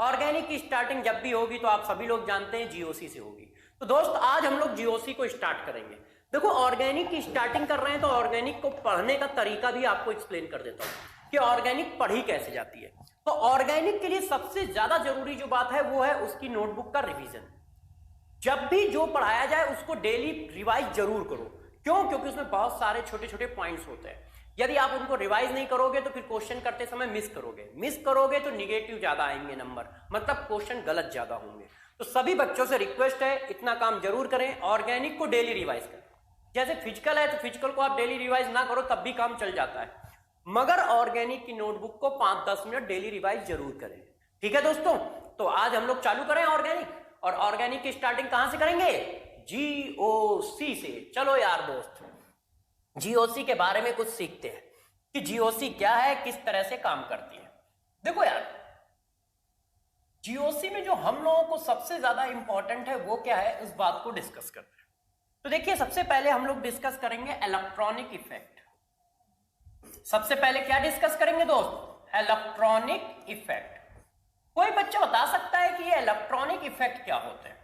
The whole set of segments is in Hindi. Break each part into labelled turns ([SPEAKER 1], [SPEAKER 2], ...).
[SPEAKER 1] ऑर्गेनिक की स्टार्टिंग जब भी होगी तो आप सभी लोग जानते हैं जीओसी से होगी। तो दोस्त आज हम लोग जीओसी को स्टार्ट करेंगे। देखो ऑर्गेनिक की स्टार्टिंग कर रहे हैं तो ऑर्गेनिक को पढ़ने का तरीका भी आपको एक्सप्लेन कर देता हूं कि ऑर्गेनिक पढ़ी कैसे जाती है। तो ऑर्गेनिक के लिए सबसे ज्यादा जरूरी जो बात है वो है उसकी नोटबुक का रिवीजन। जब भी जो पढ़ाया जाए उसको डेली रिवाइज जरूर करो। क्यों? क्योंकि उसमें बहुत सारे छोटे छोटे पॉइंट्स होते हैं। यदि आप उनको रिवाइज नहीं करोगे तो फिर क्वेश्चन करते समय मिस करोगे तो निगेटिव ज्यादा आएंगे नंबर, मतलब क्वेश्चन गलत ज्यादा होंगे। तो सभी बच्चों से रिक्वेस्ट है इतना काम जरूर करें, ऑर्गेनिक को डेली रिवाइज करें। जैसे फिजिकल है तो फिजिकल को आप डेली रिवाइज ना करो तब भी काम चल जाता है, मगर ऑर्गेनिक की नोटबुक को 5-10 मिनट डेली रिवाइज जरूर करें। ठीक है दोस्तों, तो आज हम लोग चालू करें ऑर्गेनिक। और ऑर्गेनिक की स्टार्टिंग कहां से करेंगे? जीओसी से। चलो यार दोस्त, जीओसी के बारे में कुछ सीखते हैं कि जीओसी क्या है, किस तरह से काम करती है। देखो यार, जीओसी में जो हम लोगों को सबसे ज्यादा इंपॉर्टेंट है वो क्या है, इस बात को डिस्कस करते हैं। तो देखिए सबसे पहले हम लोग डिस्कस करेंगे इलेक्ट्रॉनिक इफेक्ट। सबसे पहले क्या डिस्कस करेंगे दोस्त? Electronic effect. कोई बच्चा बता सकता है कि ये इलेक्ट्रॉनिक इफेक्ट क्या होते हैं?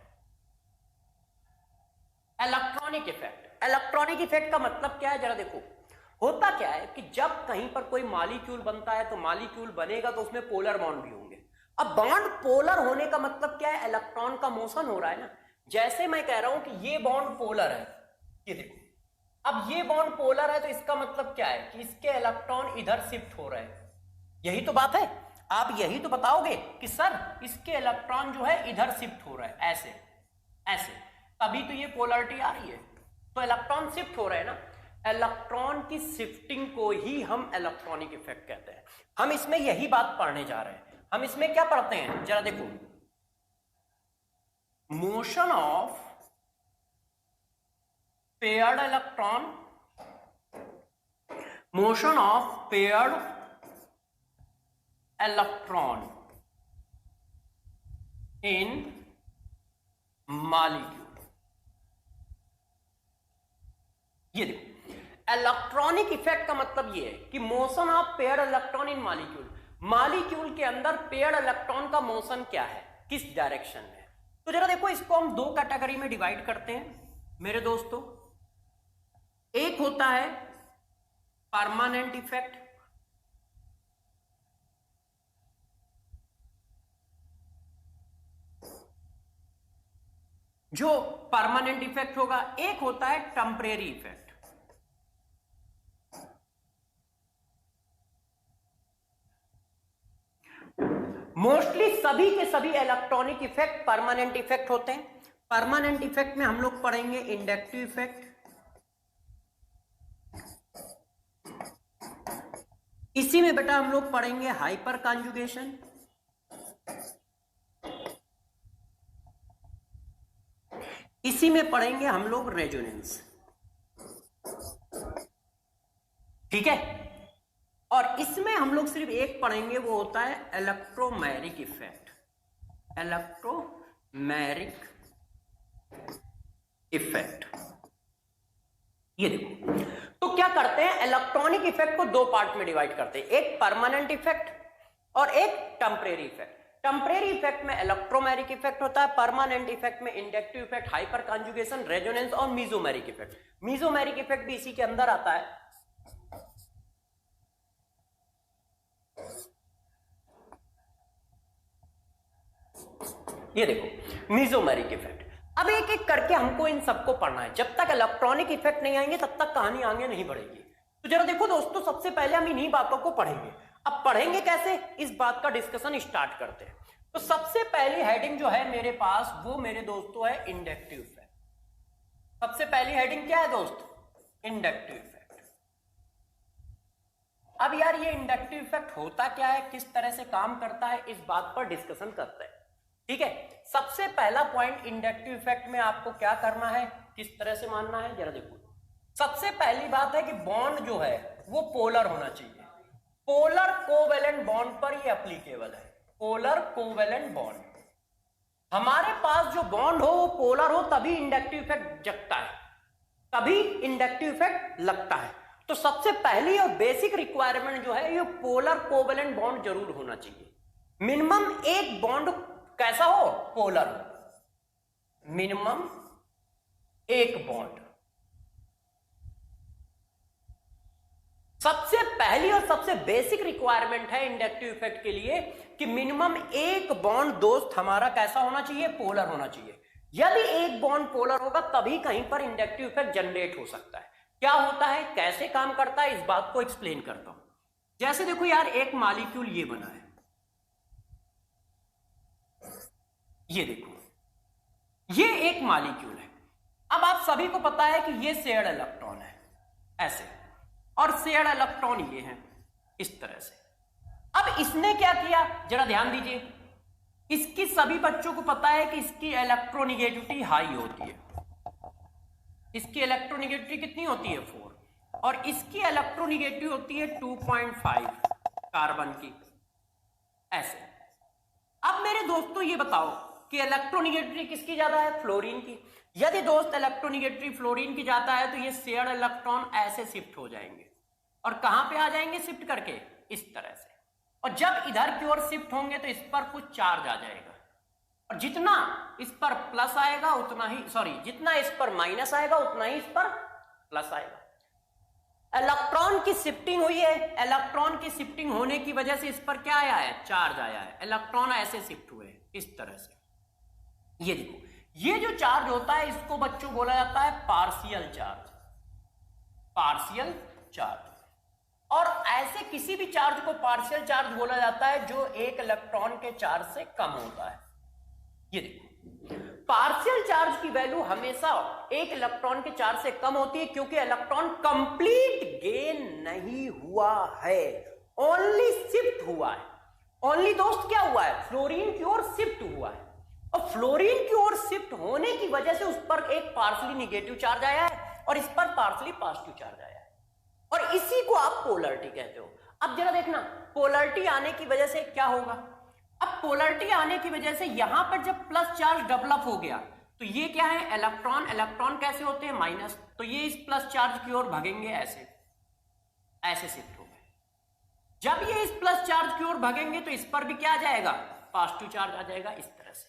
[SPEAKER 1] इलेक्ट्रॉनिक इफेक्ट का मतलब क्या है जरा देखो। होता क्या है कि जब कहीं पर कोई मॉलिक्यूल बनता है तो मॉलिक्यूल बनेगा तो उसमें पोलर बॉन्ड भी होंगे। अब बॉन्ड पोलर होने का मतलब क्या है? इलेक्ट्रॉन का मोशन हो रहा है ना। जैसे मैं कह रहा हूं कि ये बॉन्ड पोलर है, ये देखो, अब ये बॉन्ड पोलर है तो इसका मतलब क्या है कि इसके इलेक्ट्रॉन इधर शिफ्ट हो रहे हैं। यही तो बात है। आप यही तो बताओगे कि सर इसके इलेक्ट्रॉन जो है इधर शिफ्ट हो रहा है, ऐसे ऐसे, तभी तो ये पोलरिटी आ रही है। तो इलेक्ट्रॉन शिफ्ट हो रहे हैं ना। इलेक्ट्रॉन की शिफ्टिंग को ही हम इलेक्ट्रॉनिक इफेक्ट कहते हैं। हम इसमें यही बात पढ़ने जा रहे हैं। हम इसमें क्या पढ़ते हैं जरा देखो, motion of paired electron, motion of paired electron in molecule. ये देखो, इलेक्ट्रॉनिक इफेक्ट का मतलब ये है कि motion of paired electron in molecule. Molecule के अंदर पेयर्ड इलेक्ट्रॉन का मोशन क्या है, किस डायरेक्शन में। तो जरा देखो, इसको हम दो कैटेगरी में डिवाइड करते हैं मेरे दोस्तों। एक होता है परमानेंट इफेक्ट, जो परमानेंट इफेक्ट होगा। एक होता है टेम्परेरी इफेक्ट। मोस्टली सभी के सभी इलेक्ट्रॉनिक इफेक्ट परमानेंट इफेक्ट होते हैं। परमानेंट इफेक्ट में हम लोग पढ़ेंगे इंडक्टिव इफेक्ट, इसी में बेटा हम लोग पढ़ेंगे हाइपर कॉन्जुगेशन, इसी में पढ़ेंगे हम लोग रेजोनेंस। ठीक है, और इसमें हम लोग सिर्फ एक पढ़ेंगे, वो होता है इलेक्ट्रोमैरिक इफेक्ट। इलेक्ट्रोमैरिक इफेक्ट, ये देखो। तो क्या करते हैं, इलेक्ट्रॉनिक इफेक्ट को दो पार्ट में डिवाइड करते हैं, एक परमानेंट इफेक्ट और एक टेम्परेरी इफेक्ट। टेम्परेरी इफेक्ट में इलेक्ट्रोमैरिक इफेक्ट होता है, परमानेंट इफेक्ट में inductive effect, hyper conjugation, resonance और मीजोमैरिक इफेक्ट। मीजोमैरिक इफेक्ट भी इसी के अंदर आता है। ये देखो मीजोमैरिक इफेक्ट। अब एक एक करके हमको इन सबको पढ़ना है। जब तक इलेक्ट्रॉनिक इफेक्ट नहीं आएंगे तब तक कहानी आगे नहीं बढ़ेगी। तो जरा देखो दोस्तों, सबसे पहले हम इन्हीं बातों को पढ़ेंगे। अब पढ़ेंगे कैसे, इस बात का डिस्कशन स्टार्ट करते हैं। तो सबसे पहली हेडिंग जो है मेरे पास, वो मेरे दोस्तों है इंडक्टिव इफेक्ट। सबसे पहली हेडिंग क्या है दोस्त? Inductive effect. अब यार ये इंडक्टिव इफेक्ट होता क्या है, किस तरह से काम करता है, इस बात पर डिस्कशन करते हैं। ठीक है, सबसे पहला पॉइंट, इंडक्टिव इफेक्ट में आपको क्या करना है, किस तरह से मानना है, जरा देखो। सबसे पहली बात है कि बॉन्ड जो है वो पोलर होना चाहिए। पोलर कोवेलेंट बॉन्ड पर ये एप्लीकेबल है। पोलर कोवेलेंट बॉन्ड, हमारे पास जो बॉन्ड हो वो पोलर हो तभी इंडक्टिव इफेक्ट जगता है, तभी इंडक्टिव इफेक्ट लगता है। तो सबसे पहली और बेसिक रिक्वायरमेंट जो है, ये पोलर कोवेलेंट बॉन्ड जरूर होना चाहिए। मिनिमम एक बॉन्ड कैसा हो, पोलर हो। मिनिमम एक बॉन्ड, सबसे पहली और सबसे बेसिक रिक्वायरमेंट है इंडक्टिव इफेक्ट के लिए कि मिनिमम एक बॉन्ड दोस्त हमारा कैसा होना चाहिए, पोलर होना चाहिए। यदि एक बॉन्ड पोलर होगा तभी कहीं पर इंडक्टिव इफेक्ट जनरेट हो सकता है। क्या होता है, कैसे काम करता है, इस बात को एक्सप्लेन करता हूं। जैसे देखो यार, एक मॉलिक्यूल ये बना है, ये देखो, ये एक मॉलिक्यूल है। अब आप सभी को पता है कि ये शेयर्ड इलेक्ट्रॉन है ऐसे, और शेयर्ड इलेक्ट्रॉन ये है इस तरह से। अब इसने क्या किया, जरा ध्यान दीजिए, इसकी सभी बच्चों को पता है कि इसकी इलेक्ट्रोनिगेटिविटी हाई होती है। इसकी इलेक्ट्रोनिगेटिविटी कितनी होती है, 4, और इसकी इलेक्ट्रोनिगेटिविटी होती है 2.5 कार्बन की ऐसे। अब मेरे दोस्तों ये बताओ कि इलेक्ट्रोनिगेटिविटी किसकी ज्यादा है, फ्लोरीन की। यदि दोस्त इलेक्ट्रोनिगेटिविटी फ्लोरीन की जाता है तो ये शेयर्ड इलेक्ट्रॉन ऐसे शिफ्ट हो जाएंगे, और कहां पे आ जाएंगे शिफ्ट करके, इस तरह से। और जब इधर की ओर शिफ्ट होंगे तो इस पर कुछ चार्ज आ जाएगा, और जितना इस पर प्लस आएगा उतना ही, जितना इस पर माइनस आएगा उतना ही इस पर प्लस आएगा। इलेक्ट्रॉन की शिफ्टिंग हुई है, इलेक्ट्रॉन की शिफ्टिंग होने की वजह से इस पर क्या आया है, चार्ज आया है। इलेक्ट्रॉन ऐसे शिफ्ट हुए इस तरह से। ये देखो, ये जो चार्ज होता है इसको बच्चों बोला जाता है पार्शियल चार्ज, पार्शियल चार्ज। और ऐसे किसी भी चार्ज को पार्शियल चार्ज बोला जाता है जो एक इलेक्ट्रॉन के चार्ज से कम होता है। ये देखो, पार्शियल चार्ज की वैल्यू हमेशा एक इलेक्ट्रॉन के चार्ज से कम होती है, क्योंकि इलेक्ट्रॉन कंप्लीट गेन नहीं हुआ है, ओनली शिफ्ट हुआ है। ओनली दोस्त क्या हुआ है, फ्लोरीन की ओर शिफ्ट हुआ है, और फ्लोरीन की ओर शिफ्ट होने की वजह से उस पर एक पार्शियली निगेटिव चार्ज आया है और इस पर पार्शियली पॉजिटिव चार्ज आया है, और इसी को आप पोलरिटी कहते हो। अब जरा देखना, पोलरिटी आने की वजह से क्या होगा। अब पोलरिटी आने की वजह से यहां पर जब प्लस चार्ज डेवलप हो गया तो ये क्या है, इलेक्ट्रॉन। इलेक्ट्रॉन कैसे होते हैं, माइनस, तो ये इस प्लस चार्ज की ओर भागेंगे ऐसे, ऐसे शिफ्ट हो गए। जब ये इस प्लस चार्ज की ओर भागेंगे तो इस पर भी क्या आ जाएगा, पॉजिटिव चार्ज आ जाएगा इस तरह से।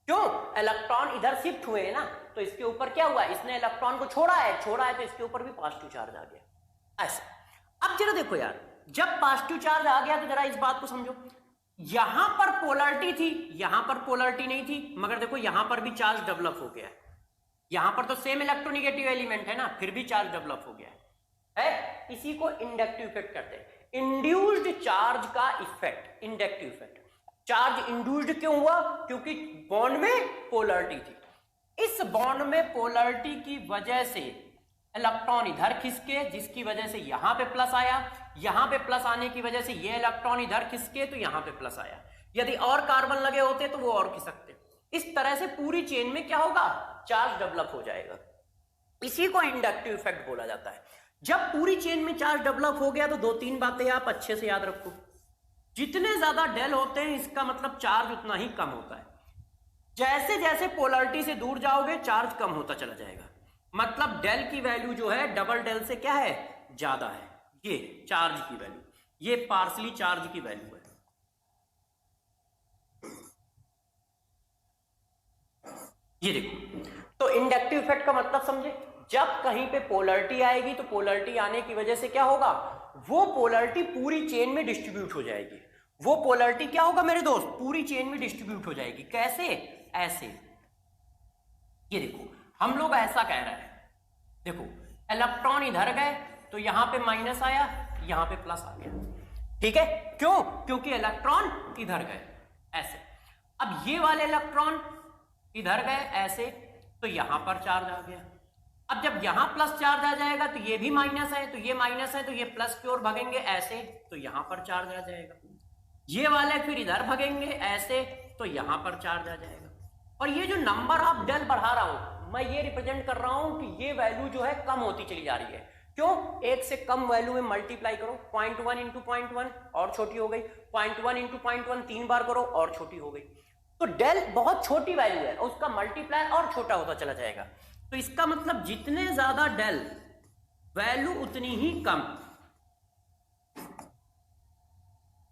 [SPEAKER 1] क्यों, इलेक्ट्रॉन इधर शिफ्ट हुए हैं ना, तो इसके ऊपर क्या हुआ, इसने इलेक्ट्रॉन को छोड़ा है तो इसके ऊपर भी पॉजिटिव चार्ज आ गया ऐसे। अब जरा देखो यार, जब पॉजिटिव चार्ज आ गया तो जरा इस बात को समझो, यहां पर पोलरिटी थी, यहां पर पोलरिटी नहीं थी, मगर देखो यहां पर भी चार्ज डेवलप हो गया है। यहां पर तो सेम इलेक्ट्रोनिगेटिव एलिमेंट है ना, फिर भी चार्ज डेवलप हो गया है। इसी को इंडक्टिव इफेक्ट कहते हैं, इंड्यूस्ड चार्ज का effect, inductive effect. Charge induced क्यों हुआ, क्योंकि बॉन्ड में पोलरिटी थी। इस बॉन्ड में पोलरिटी की वजह से इलेक्ट्रॉन इधर खिसके, जिसकी वजह से यहां पे प्लस आया, यहां पे प्लस आने की वजह से ये इलेक्ट्रॉन इधर खिसके तो यहां पे प्लस आया। यदि और कार्बन लगे होते तो वो और खिसकते। इस तरह से पूरी चेन में क्या होगा, चार्ज डेवलप हो जाएगा। इसी को इंडक्टिव इफेक्ट बोला जाता है। जब पूरी चेन में चार्ज डेवलप हो गया तो दो तीन बातें आप अच्छे से याद रखो। जितने ज्यादा डेल होते हैं इसका मतलब चार्ज उतना ही कम होता है। जैसे जैसे पोलरिटी से दूर जाओगे चार्ज कम होता चला जाएगा, मतलब डेल की वैल्यू जो है डबल डेल से क्या है, ज्यादा है। ये चार्ज की वैल्यू, ये पार्शियली चार्ज की वैल्यू है। ये देखो, तो इंडक्टिव इफेक्ट का मतलब समझे, जब कहीं पे पोलरिटी आएगी तो पोलरिटी आने की वजह से क्या होगा, वो पोलरिटी पूरी चेन में डिस्ट्रीब्यूट हो जाएगी। वो पोलरिटी क्या होगा मेरे दोस्त, पूरी चेन में डिस्ट्रीब्यूट हो जाएगी। कैसे, ऐसे। ये देखो, हम लोग ऐसा कह रहे हैं, देखो इलेक्ट्रॉन इधर गए तो यहां पे माइनस आया, यहां पे प्लस आ गया। ठीक है, क्यों, क्योंकि इलेक्ट्रॉन इधर गए ऐसे। अब ये वाले इलेक्ट्रॉन इधर गए ऐसे, तो यहां पर चार्ज आ गया। अब जब यहां प्लस चार्ज आ जाएगा तो ये भी माइनस है, तो ये माइनस है, तो ये प्लस की ओर भागेंगे ऐसे, तो यहां पर चार्ज आ जाएगा। ये वाले फिर इधर भागेंगे ऐसे, तो यहां पर चार्ज आ जाएगा। और ये जो नंबर ऑफ डेल बढ़ा रहा हूं मैं, ये रिप्रेजेंट कर रहा हूं कि ये वैल्यू जो है कम होती चली जा रही है। क्यों, एक से कम वैल्यू में मल्टीप्लाई करो, 0.1 इंटू 0.1 और छोटी हो गई, 0.1 इंटू 0.1 3 बार करो और छोटी हो गई। तो डेल बहुत छोटी वैल्यू है, उसका मल्टीप्लाई और छोटा होता चला जाएगा। तो इसका मतलब जितने ज्यादा डेल वैल्यू उतनी ही कम।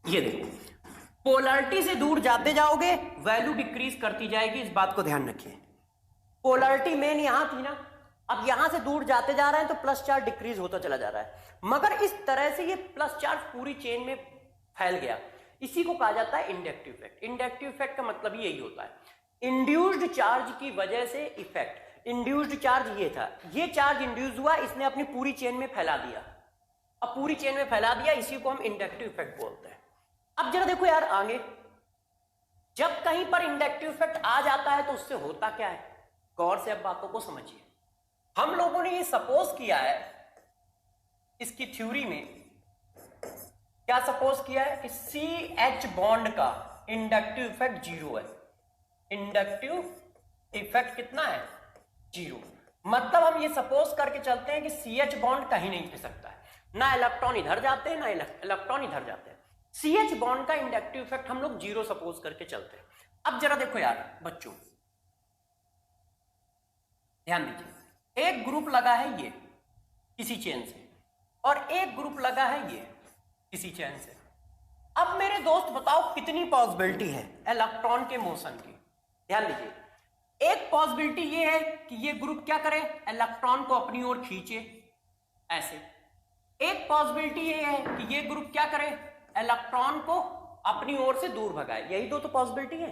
[SPEAKER 1] ये देखो, पोलैरिटी से दूर जाते जाओगे वैल्यू डिक्रीज करती जाएगी, इस बात को ध्यान रखिए। पोलैरिटी मेन यहां थी ना, अब यहां से दूर जाते जा रहे हैं तो प्लस चार्ज डिक्रीज होता चला जा रहा है, मगर इस तरह से ये प्लस चार्ज पूरी चेन में फैल गया। इसी को कहा जाता है इंडक्टिव इफेक्ट। इंडक्टिव इफेक्ट का मतलब ही यही होता है, इंड्यूस्ड चार्ज की वजह से इफेक्ट। इंड्यूस्ड चार्ज ये था, ये चार्ज इंड्यूस हुआ, इसने अपनी पूरी चेन में फैला दिया। अब पूरी चेन में फैला दिया, इसी को हम इंडक्टिव इफेक्ट बोलते हैं। अब जरा देखो यार आगे, जब कहीं पर इंडक्टिव इफेक्ट आ जाता है तो उससे होता क्या है, गौर से अब बातों को समझिए। हम लोगों ने ये सपोज किया है, इसकी थ्योरी में क्या सपोज किया है कि CH बॉन्ड का इंडक्टिव इफेक्ट 0 है। इंडक्टिव इफेक्ट कितना है, 0। मतलब हम ये सपोज करके चलते हैं कि CH बॉन्ड कहीं नहीं खिसकता है, ना इलेक्ट्रॉन इधर जाते हैं ना इलेक्ट्रॉन इधर जाते हैं। CH बॉन्ड का इंडक्टिव इफेक्ट हम लोग 0 सपोज करके चलते हैं। अब जरा देखो यार बच्चों, ध्यान दीजिए, एक ग्रुप लगा है ये किसी चेन से और एक ग्रुप लगा है ये किसी चेन से। अब मेरे दोस्त बताओ कितनी पॉसिबिलिटी है इलेक्ट्रॉन के मोशन की। ध्यान दीजिए, एक पॉसिबिलिटी ये है कि ये ग्रुप क्या करे, इलेक्ट्रॉन को अपनी ओर खींचे ऐसे। एक पॉसिबिलिटी ये है कि ये ग्रुप क्या करे, इलेक्ट्रॉन को अपनी ओर से दूर भगाए। यही दो तो पॉसिबिलिटी है।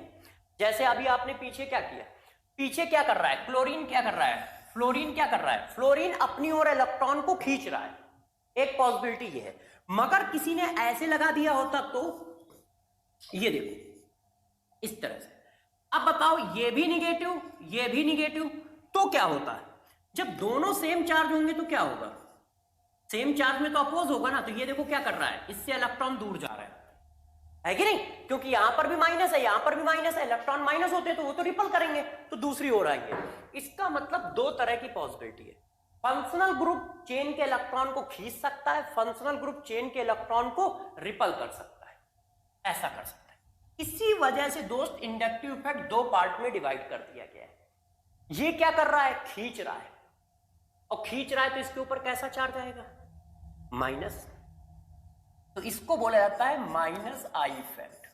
[SPEAKER 1] जैसे अभी आपने पीछे क्या किया, पीछे क्या कर रहा है, क्लोरीन क्या कर रहा है, फ्लोरीन क्या कर रहा है, फ्लोरीन अपनी ओर इलेक्ट्रॉन को खींच रहा है। एक पॉसिबिलिटी ये है, मगर किसी ने ऐसे लगा दिया होता तो ये देखो इस तरह से। अब बताओ ये भी निगेटिव ये भी निगेटिव, तो क्या होता है, जब दोनों सेम चार्ज होंगे तो क्या होगा, सेम चार्ज में तो अपोज होगा ना। तो ये देखो क्या कर रहा है, इससे इलेक्ट्रॉन दूर जा रहा है कि नहीं, क्योंकि यहां पर भी माइनस है यहां पर भी माइनस है, इलेक्ट्रॉन माइनस होते हैं तो वो तो रिपल करेंगे तो दूसरी ओर आएंगे। इसका मतलब दो तरह की पॉसिबिलिटी है, फंक्शनल ग्रुप चेन के इलेक्ट्रॉन को खींच सकता है, फंक्शनल ग्रुप चेन के इलेक्ट्रॉन को रिपल कर सकता है, ऐसा कर सकता है। इसी वजह से दोस्त इंडक्टिव इफेक्ट दो पार्ट में डिवाइड कर दिया गया है। ये क्या कर रहा है, खींच रहा है, और खींच रहा है तो इसके ऊपर कैसा चार्ज आएगा, माइनस, तो इसको बोला जाता है माइनस आई इफेक्ट,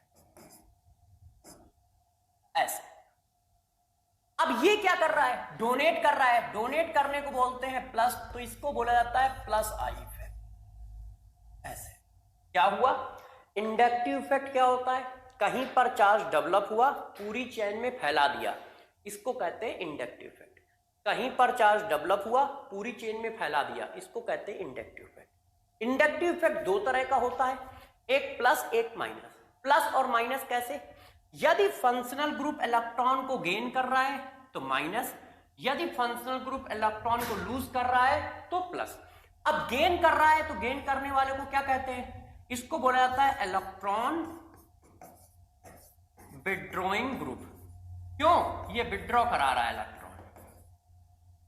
[SPEAKER 1] ऐसे। अब ये क्या कर रहा है, डोनेट कर रहा है, डोनेट करने को बोलते हैं प्लस, तो इसको बोला जाता है प्लस आई इफेक्ट, ऐसे। क्या हुआ, इंडक्टिव इफेक्ट क्या होता है, कहीं पर चार्ज डेवलप हुआ पूरी चेन में फैला दिया, इसको कहते हैं इंडक्टिव इफेक्ट। कहीं पर चार्ज डेवलप हुआ पूरी चेन में फैला दिया, इसको कहते हैं इंडक्टिव इफेक्ट। इंडक्टिव इफेक्ट दो तरह का होता है, एक प्लस एक माइनस। प्लस और माइनस कैसे, यदि फंक्शनल ग्रुप इलेक्ट्रॉन को गेन कर रहा है तो माइनस, यदि फंक्शनल ग्रुप इलेक्ट्रॉन को लूज कर रहा है तो प्लस। अब गेन कर रहा है तो गेन करने वाले को क्या कहते हैं, इसको बोला जाता है इलेक्ट्रॉन विड्रॉइंग ग्रुप। क्यों, ये विड्रॉ करा रहा है इलेक्ट्रॉन,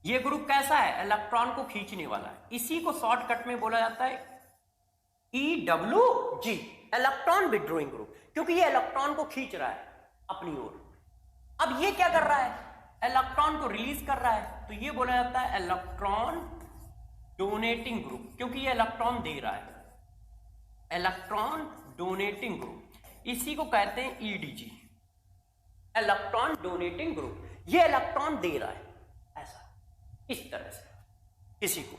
[SPEAKER 1] ये ग्रुप कैसा है, इलेक्ट्रॉन को खींचने वाला है, इसी को शॉर्टकट में बोला जाता है EWG, इलेक्ट्रॉन विड्रॉइंग ग्रुप, क्योंकि ये इलेक्ट्रॉन को खींच रहा है अपनी ओर। अब ये क्या कर रहा है, इलेक्ट्रॉन को रिलीज कर रहा है, तो ये बोला जाता है इलेक्ट्रॉन डोनेटिंग ग्रुप, क्योंकि ये इलेक्ट्रॉन दे रहा है, इलेक्ट्रॉन डोनेटिंग ग्रुप, इसी को कहते हैं EDG, इलेक्ट्रॉन डोनेटिंग ग्रुप। ये इलेक्ट्रॉन दे रहा है ऐसा, इस तरह से किसी को,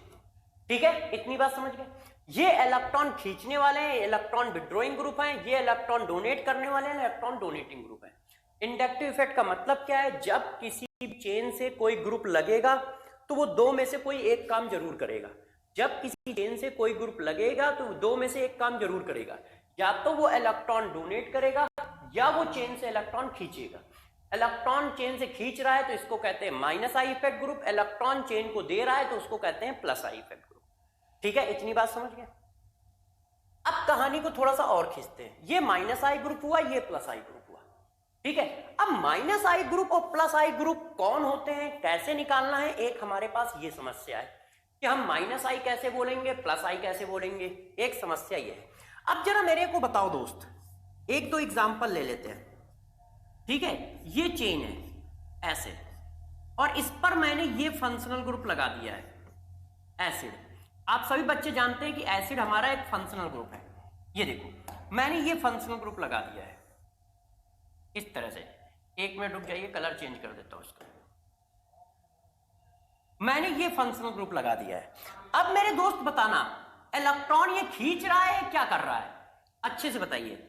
[SPEAKER 1] ठीक है, इतनी बात समझ गए। ये इलेक्ट्रॉन खींचने वाले हैं, इलेक्ट्रॉन विड्रॉइंग ग्रुप हैं, ये इलेक्ट्रॉन डोनेट करने वाले हैं, इलेक्ट्रॉन डोनेटिंग ग्रुप है। इंडक्टिव इफेक्ट का मतलब क्या है, जब किसी चेन से कोई ग्रुप लगेगा तो वो दो में से कोई एक काम जरूर करेगा। जब किसी चेन से कोई ग्रुप लगेगा तो दो में से एक काम जरूर करेगा, या तो वो इलेक्ट्रॉन डोनेट करेगा या वो चेन से इलेक्ट्रॉन खींचेगा। इलेक्ट्रॉन चेन से खींच रहा है तो इसको कहते हैं minus I effect group, electron chain को दे रहा है तो उसको कहते हैं प्लस आई इफेक्ट ग्रुप। ठीक है, इतनी बात समझ गए। अब कहानी को थोड़ा सा और खींचते हैं, ये माइनस आई ग्रुप हुआ, ये प्लस आई ग्रुप हुआ, ठीक है। अब माइनस आई ग्रुप और प्लस आई ग्रुप कौन होते हैं, कैसे निकालना है, एक हमारे पास ये समस्या है कि हम माइनस आई कैसे बोलेंगे, प्लस आई कैसे बोलेंगे, एक समस्या ये है। अब जरा मेरे को बताओ दोस्त, एक दो एग्जाम्पल ले लेते हैं, ठीक है। ये चेन है ऐसे, और इस पर मैंने ये फंक्शनल ग्रुप लगा दिया है एसिड। आप सभी बच्चे जानते हैं कि एसिड हमारा एक फंक्शनल ग्रुप है। ये देखो मैंने ये फंक्शनल ग्रुप लगा दिया है, इस तरह से। 1 मिनट रुक जाइए, कलर चेंज कर देता हूं इसका। मैंने ये फंक्शनल ग्रुप लगा दिया है। अब मेरे दोस्त बताना, इलेक्ट्रॉन ये खींच रहा है, क्या कर रहा है? अच्छे से बताइए।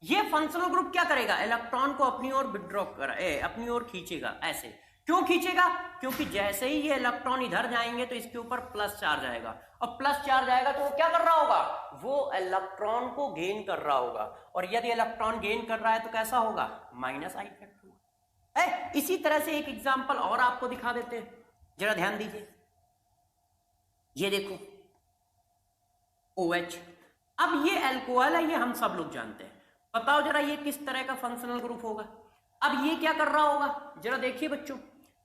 [SPEAKER 1] ये फंक्शनल ग्रुप क्या करेगा? इलेक्ट्रॉन को अपनी ओर विड्रॉ अपनी ओर खींचेगा। ऐसे क्यों खींचेगा? क्योंकि जैसे ही ये इलेक्ट्रॉन इधर जाएंगे तो इसके ऊपर प्लस चार्ज आएगा, और प्लस चार्ज आएगा तो वो क्या कर रहा होगा? वो इलेक्ट्रॉन को गेन कर रहा होगा, और यदि इलेक्ट्रॉन गेन कर रहा है तो कैसा होगा? माइनस आई इफेक्ट होगा। इसी तरह से एक एग्जांपल और आपको दिखा देते हैं, जरा ध्यान दीजिए। ये देखो OH। अब ये अल्कोहल है, ये हम सब लोग जानते हैं। बताओ जरा ये किस तरह का फंक्शनल ग्रुप होगा? अब ये क्या कर रहा होगा? जरा देखिए बच्चों,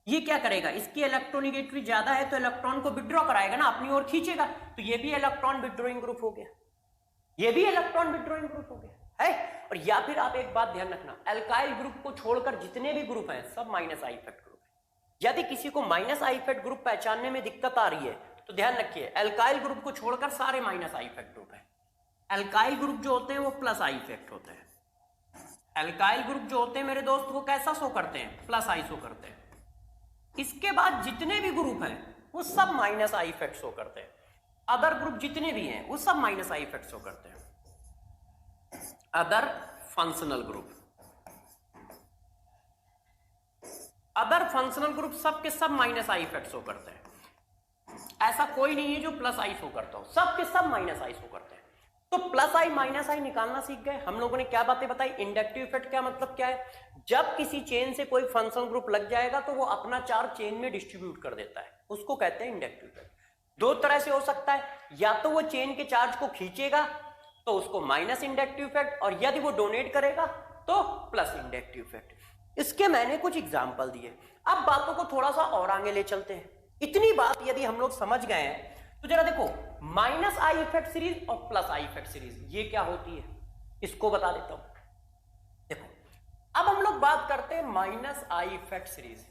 [SPEAKER 1] ये क्या करेगा? इसकी इलेक्ट्रोनेगेटिविटी ज्यादा है तो इलेक्ट्रॉन को विड्रॉ कराएगा ना, अपनी ओर खींचेगा। तो ये भी इलेक्ट्रॉन विड्रॉइंग ग्रुप हो गया, ये भी इलेक्ट्रॉन विड्रॉइंग ग्रुप हो गया है। और या फिर आप एक बात ध्यान रखना, अल्काइल ग्रुप को छोड़कर जितने भी ग्रुप हैं सब माइनस आई इफेक्ट ग्रुप है। यदि किसी को माइनस आई इफेक्ट ग्रुप पहचानने में दिक्कत आ रही है तो ध्यान रखिए, अल्काइल ग्रुप को छोड़कर सारे माइनस आई इफेक्ट ग्रुप है। अल्काइल ग्रुप जो होते हैं वो प्लस आई इफेक्ट होते हैं। अल्काइल ग्रुप जो होते हैं मेरे दोस्त वो कैसा शो करते हैं? प्लस आई शो करते हैं। इसके बाद जितने भी ग्रुप हैं वो सब माइनस आई इफेक्ट शो करते हैं। अदर ग्रुप जितने भी हैं वो सब माइनस आई इफेक्ट शो करते हैं। Other functional group, other functional group सब के सब माइनस आई इफेक्ट शो करते हैं। ऐसा कोई नहीं है जो प्लस आई शो करता हो, सब के सब माइनस आई शो करते हैं। तो प्लस आई माइनस आई निकालना सीख गए। हम लोगों ने क्या बातें बताई? इंडक्टिव इफेक्ट क्या मतलब क्या है? जब किसी चेन से कोई फंक्शनल ग्रुप लग जाएगा तो वो अपना चार्ज चेन में डिस्ट्रीब्यूट कर देता है, उसको कहते हैं इंडक्टिव इफेक्ट। दो तरह से हो सकता है, या तो वो चेन के चार्ज को खींचेगा तो उसको माइनस इंडक्टिव इफेक्ट, और यदि वो डोनेट करेगा तो प्लस इंडक्टिव इफेक्ट। इसके मैंने कुछ एग्जाम्पल दिए। अब बातों को थोड़ा सा और आगे ले चलते हैं। इतनी बात यदि हम लोग समझ गए हैं तो जरा देखो, माइनस आई इफेक्ट सीरीज और प्लस आई इफेक्ट सीरीज ये क्या होती है, इसको बता देता हूं। देखो, अब हम लोग बात करते हैं माइनस आई इफेक्ट सीरीज,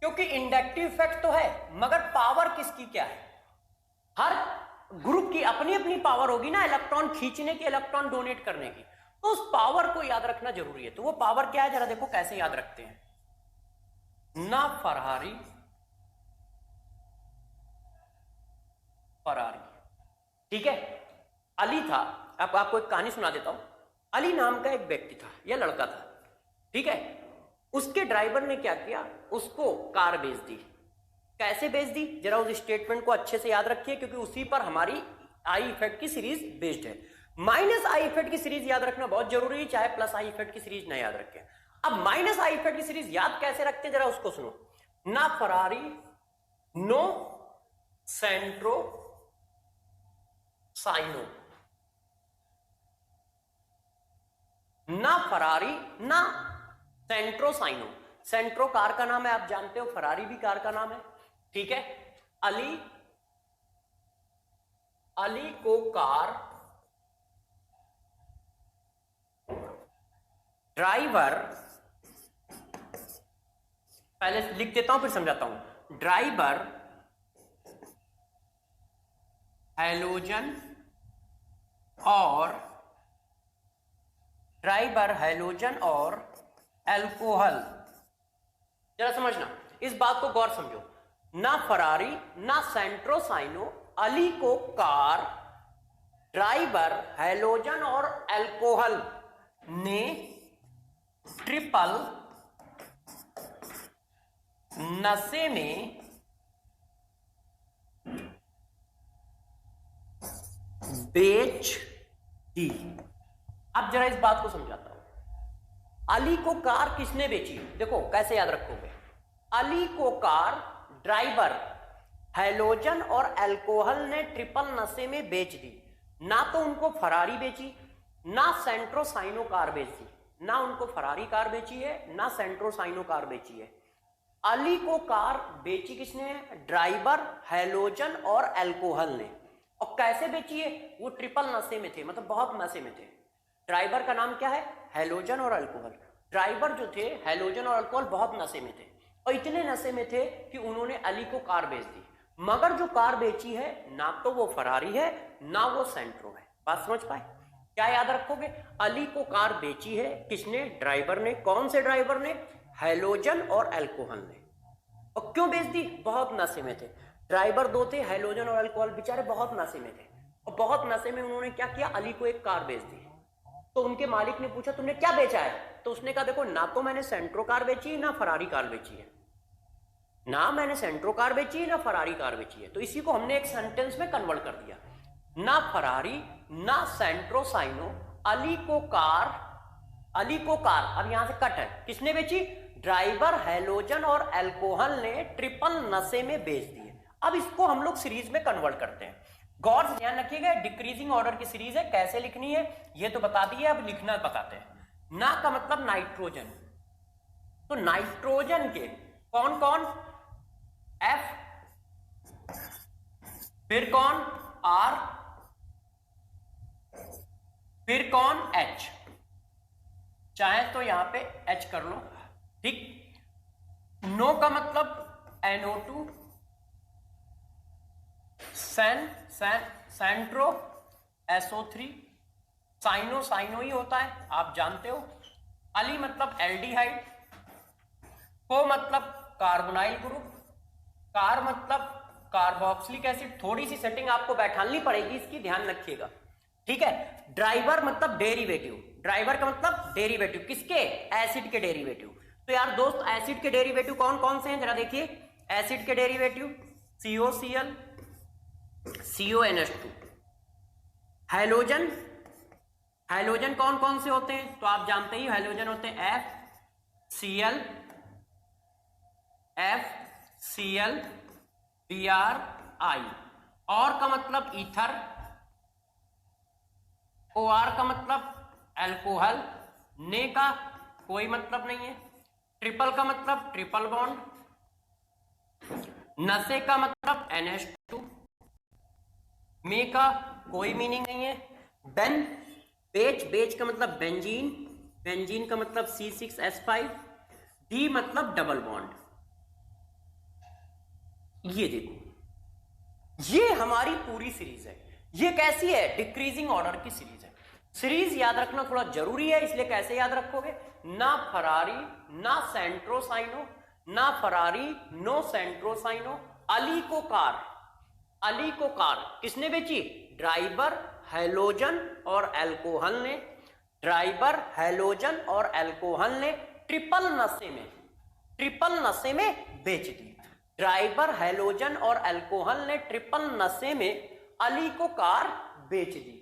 [SPEAKER 1] क्योंकि इंडक्टिव इफेक्ट तो है मगर पावर किसकी क्या है? हर ग्रुप की अपनी अपनी पावर होगी ना, इलेक्ट्रॉन खींचने की, इलेक्ट्रॉन डोनेट करने की। तो उस पावर को याद रखना जरूरी है। तो वो पावर क्या है, जरा देखो कैसे याद रखते हैं। ना फरारी फरारी, ठीक है। अली था, अब आपको एक कहानी सुना देता हूं। अली नाम का एक व्यक्ति था या लड़का था, ठीक है। उसके ड्राइवर ने क्या किया, उसको कार बेच दी। कैसे बेच दी, जरा उस स्टेटमेंट को अच्छे से याद रखिए, क्योंकि उसी पर हमारी आई इफेक्ट की सीरीज बेस्ड है। माइनस आई इफेक्ट की सीरीज याद रखना बहुत जरूरी है, चाहे प्लस आई इफेक्ट की सीरीज न याद रखें। अब माइनस आई इफेक्ट की सीरीज याद कैसे रखते हैं, जरा उसको सुनो। ना फरारी नो सेंट्रो साइनो, ना फरारी ना सेंट्रो साइनो। सेंट्रो कार का नाम है, आप जानते हो, फरारी भी कार का नाम है, ठीक है। अली को कार ड्राइवर, पहले लिख देता हूं फिर समझाता हूं। ड्राइवर हैलोजन और अल्कोहल। जरा समझना, इस बात को गौर समझो। ना फरारी ना सेंट्रो साइनो, अली को कार, ड्राइवर हैलोजन और अल्कोहल ने ट्रिपल नशे में बेच दी। अब जरा इस बात को समझाता हूं। अली को कार किसने बेची, देखो कैसे याद रखोगे। अली को कार ड्राइवर हैलोजन और अल्कोहल ने ट्रिपल नशे में बेच दी। ना तो उनको फरारी बेची, ना सेंट्रो साइनो कार बेची, ना उनको फरारी कार बेची है, ना सेंट्रो साइनो कार बेची है। अली को कार बेची किसने? ड्राइवर हैलोजन और अल्कोहल ने। और कैसे बेची है? वो ट्रिपल नशे में थे, मतलब बहुत नशे में थे। ड्राइवर का नाम क्या है? हैलोजन और अल्कोहल। ड्राइवर जो थे हैलोजन और अल्कोहल बहुत नशे में थे, और इतने नशे में थे कि उन्होंने अली को कार बेच दी। मगर जो कार बेची है ना तो वो फरारी है ना वो सेंट्रो है। बात समझ पाए? क्या याद रखोगे? अली को कार बेची है, किसने? ड्राइवर ने। कौन से ड्राइवर ने? हैलोजन और अल्कोहल ने। और क्यों बेच दी? बहुत नशे में थे। ड्राइवर दो थे, हैलोजन और अल्कोहल, बेचारे बहुत नशे में थे। और बहुत नशे में उन्होंने क्या किया? अली को एक कार बेच दी। तो उनके मालिक ने पूछा तुमने क्या बेचा है? तो उसने कहा देखो, ना तो मैंने सेंट्रो कार बेची है, ना फरारी कार बेची है। ना मैंने सेंट्रो कार बेची है, ना फरारी कार बेची है। तो इसी को हमने एक सेंटेंस में कन्वर्ट कर दिया। ना फरारी, ना सेंट्रो साइनो, अली को कार, अली को कार, अब यहां से कट है, किसने बेची? ड्राइवर, हैलोजन और अल्कोहल ने ट्रिपल नशे में बेच दिए। अब इसको हम लोग सीरीज में कन्वर्ट करते हैं। गौर से ध्यान रखिएगा, डिक्रीजिंग ऑर्डर की सीरीज है, कैसे लिखनी है ये तो बता दिए, अब लिखना बताते हैं। ना का मतलब नाइट्रोजन, तो नाइट्रोजन के कौन कौन? F, फिर कौन? R, फिर कौन? H, चाहे तो यहां पे H कर लो, ठीक। नो का मतलब NO2, सेंट्रो SO3, साइनो साइनो ही होता है, आप जानते हो। अली मतलब एल्डिहाइड, को मतलब कार्बोनाइल ग्रुप, कार मतलब कार्बोक्सिलिक एसिड। थोड़ी सी सेटिंग आपको बैठानी पड़ेगी इसकी, ध्यान रखिएगा, ठीक है। ड्राइवर मतलब डेरिवेटिव, ड्राइवर का मतलब डेरिवेटिव, किसके? एसिड के डेरिवेटिव। तो यार दोस्त, एसिड के डेरिवेटिव कौन कौन से हैं जरा देखिए। एसिड के derivative COCl, CONH2। Halogen, halogen कौन कौन से होते हैं? तो आप जानते ही, हैलोजन होते हैं FCl, BRI। और का मतलब ईथर, OR का मतलब अल्कोहल, ने का कोई मतलब नहीं है, ट्रिपल का मतलब ट्रिपल बॉन्ड, नशे का मतलब NH2, में का कोई मीनिंग नहीं है, बेन, बेच, बेच का मतलब बेंजीन, बेंजीन का मतलब C6H5, डी मतलब डबल बॉन्ड। ये देखो, ये हमारी पूरी सीरीज है। ये कैसी है? डिक्रीजिंग ऑर्डर की सीरीज है। सीरीज याद रखना थोड़ा जरूरी है, इसलिए कैसे याद रखोगे? ना फरारी, ना सेंट्रोसाइनो, ना फरारी, नो सेंट्रोसाइनो, अली को कार, अली को कार किसने बेची? ड्राइवर, हैलोजन और अल्कोहल ने। ड्राइवर, हैलोजन और अल्कोहल ने ट्रिपल नशे में, ट्रिपल नशे में बेच दी। ड्राइवर, हैलोजन और अल्कोहल ने ट्रिपल नशे में अली को कार बेच दी।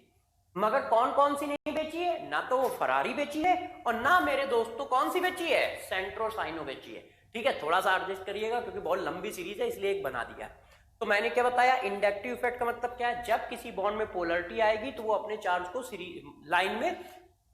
[SPEAKER 1] मगर कौन कौन सी नहीं बेची है? ना तो वो फरारी बेची है, और ना मेरे दोस्तों कौन सी बेची है? सेंट्रोसाइनो बेची है। ठीक है, थोड़ा सा एडजस्ट करिएगा क्योंकि बहुत लंबी सीरीज है, इसलिए एक बना दिया। तो मैंने क्या बताया? इंडक्टिव इफेक्ट का मतलब क्या है? जब किसी बॉन्ड में पोलरिटी आएगी तो वो अपने चार्ज को लाइन में,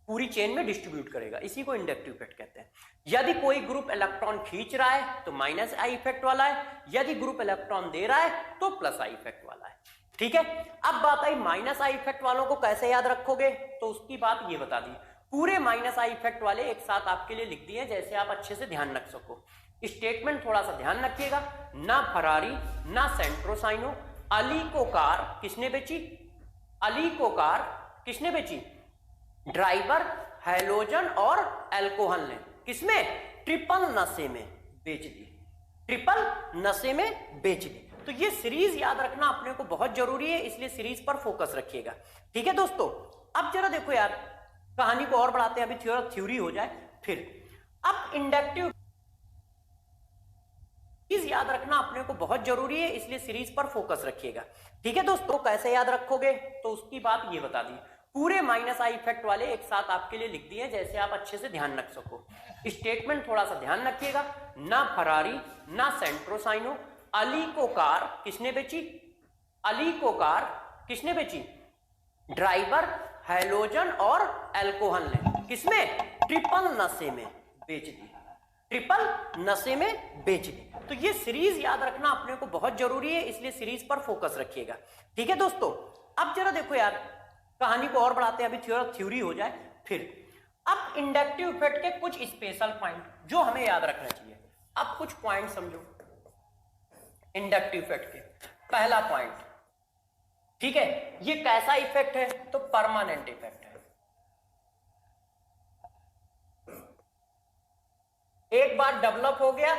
[SPEAKER 1] पूरी चेन में डिस्ट्रीब्यूट करेगा, इसी को इंडक्टिव इफेक्ट कहते हैं। यदि कोई ग्रुप इलेक्ट्रॉन खींच रहा है तो माइनस आई इफेक्ट वाला है, यदि ग्रुप इलेक्ट्रॉन दे रहा है तो प्लस आई इफेक्ट वाला है। ठीक है, अब बात आई माइनस आई इफेक्ट वालों को कैसे याद रखोगे, तो उसकी बात ये बता दी। पूरे माइनस आई इफेक्ट वाले एक साथ आपके लिए लिख दिए, जैसे आप अच्छे से ध्यान रख सको। स्टेटमेंट थोड़ा सा ध्यान रखिएगा। ना फरारी, ना सेंट्रोसाइनो, अली को कार किसने बेची? अली को कार किसने बेची? ड्राइवर, हैलोजन और अल्कोहल ने। किसमें? ट्रिपल नशे में बेच दी, ट्रिपल नशे में बेच दी। तो ये सीरीज याद रखना अपने को बहुत जरूरी है, इसलिए सीरीज पर फोकस रखिएगा। ठीक है दोस्तों, अब जरा देखो यार, कहानी को और बढ़ाते हैं, अभी थोड़ा थ्योरी हो जाए फिर। अब इंडक्टिव चीज याद रखना अपने को बहुत जरूरी है, इसलिए सीरीज पर फोकस रखिएगा। ठीक है दोस्तों, कैसे याद रखोगे, तो उसकी बात ये बता दी। पूरे माइनस आई इफेक्ट वाले एक साथ आपके लिए लिख दिए, जैसे आप अच्छे से ध्यान रख सको। स्टेटमेंट थोड़ा सा ध्यान रखिएगा। ना फरारी, ना सेंट्रोसाइनो, अली को कार किसने बेची? अली को कार किसने बेची? ड्राइवर, हैलोजन और अल्कोहल ने। किसमें? ट्रिपल नशे में बेच दी, ट्रिपल नशे में बेच दी। तो ये सीरीज याद रखना अपने को बहुत जरूरी है, इसलिए सीरीज पर फोकस रखिएगा। ठीक है दोस्तों, अब जरा देखो यार, कहानी को और बढ़ाते हैं, अभी थोड़ा थ्योरी हो जाए फिर। अब इंडक्टिव इफेक्ट के कुछ स्पेशल पॉइंट जो हमें याद रखना चाहिए। अब कुछ पॉइंट समझो इंडक्टिव इफेक्ट के। पहला पॉइंट, ठीक है, ये कैसा इफेक्ट है? तो परमानेंट इफेक्ट है। एक बार डेवलप हो गया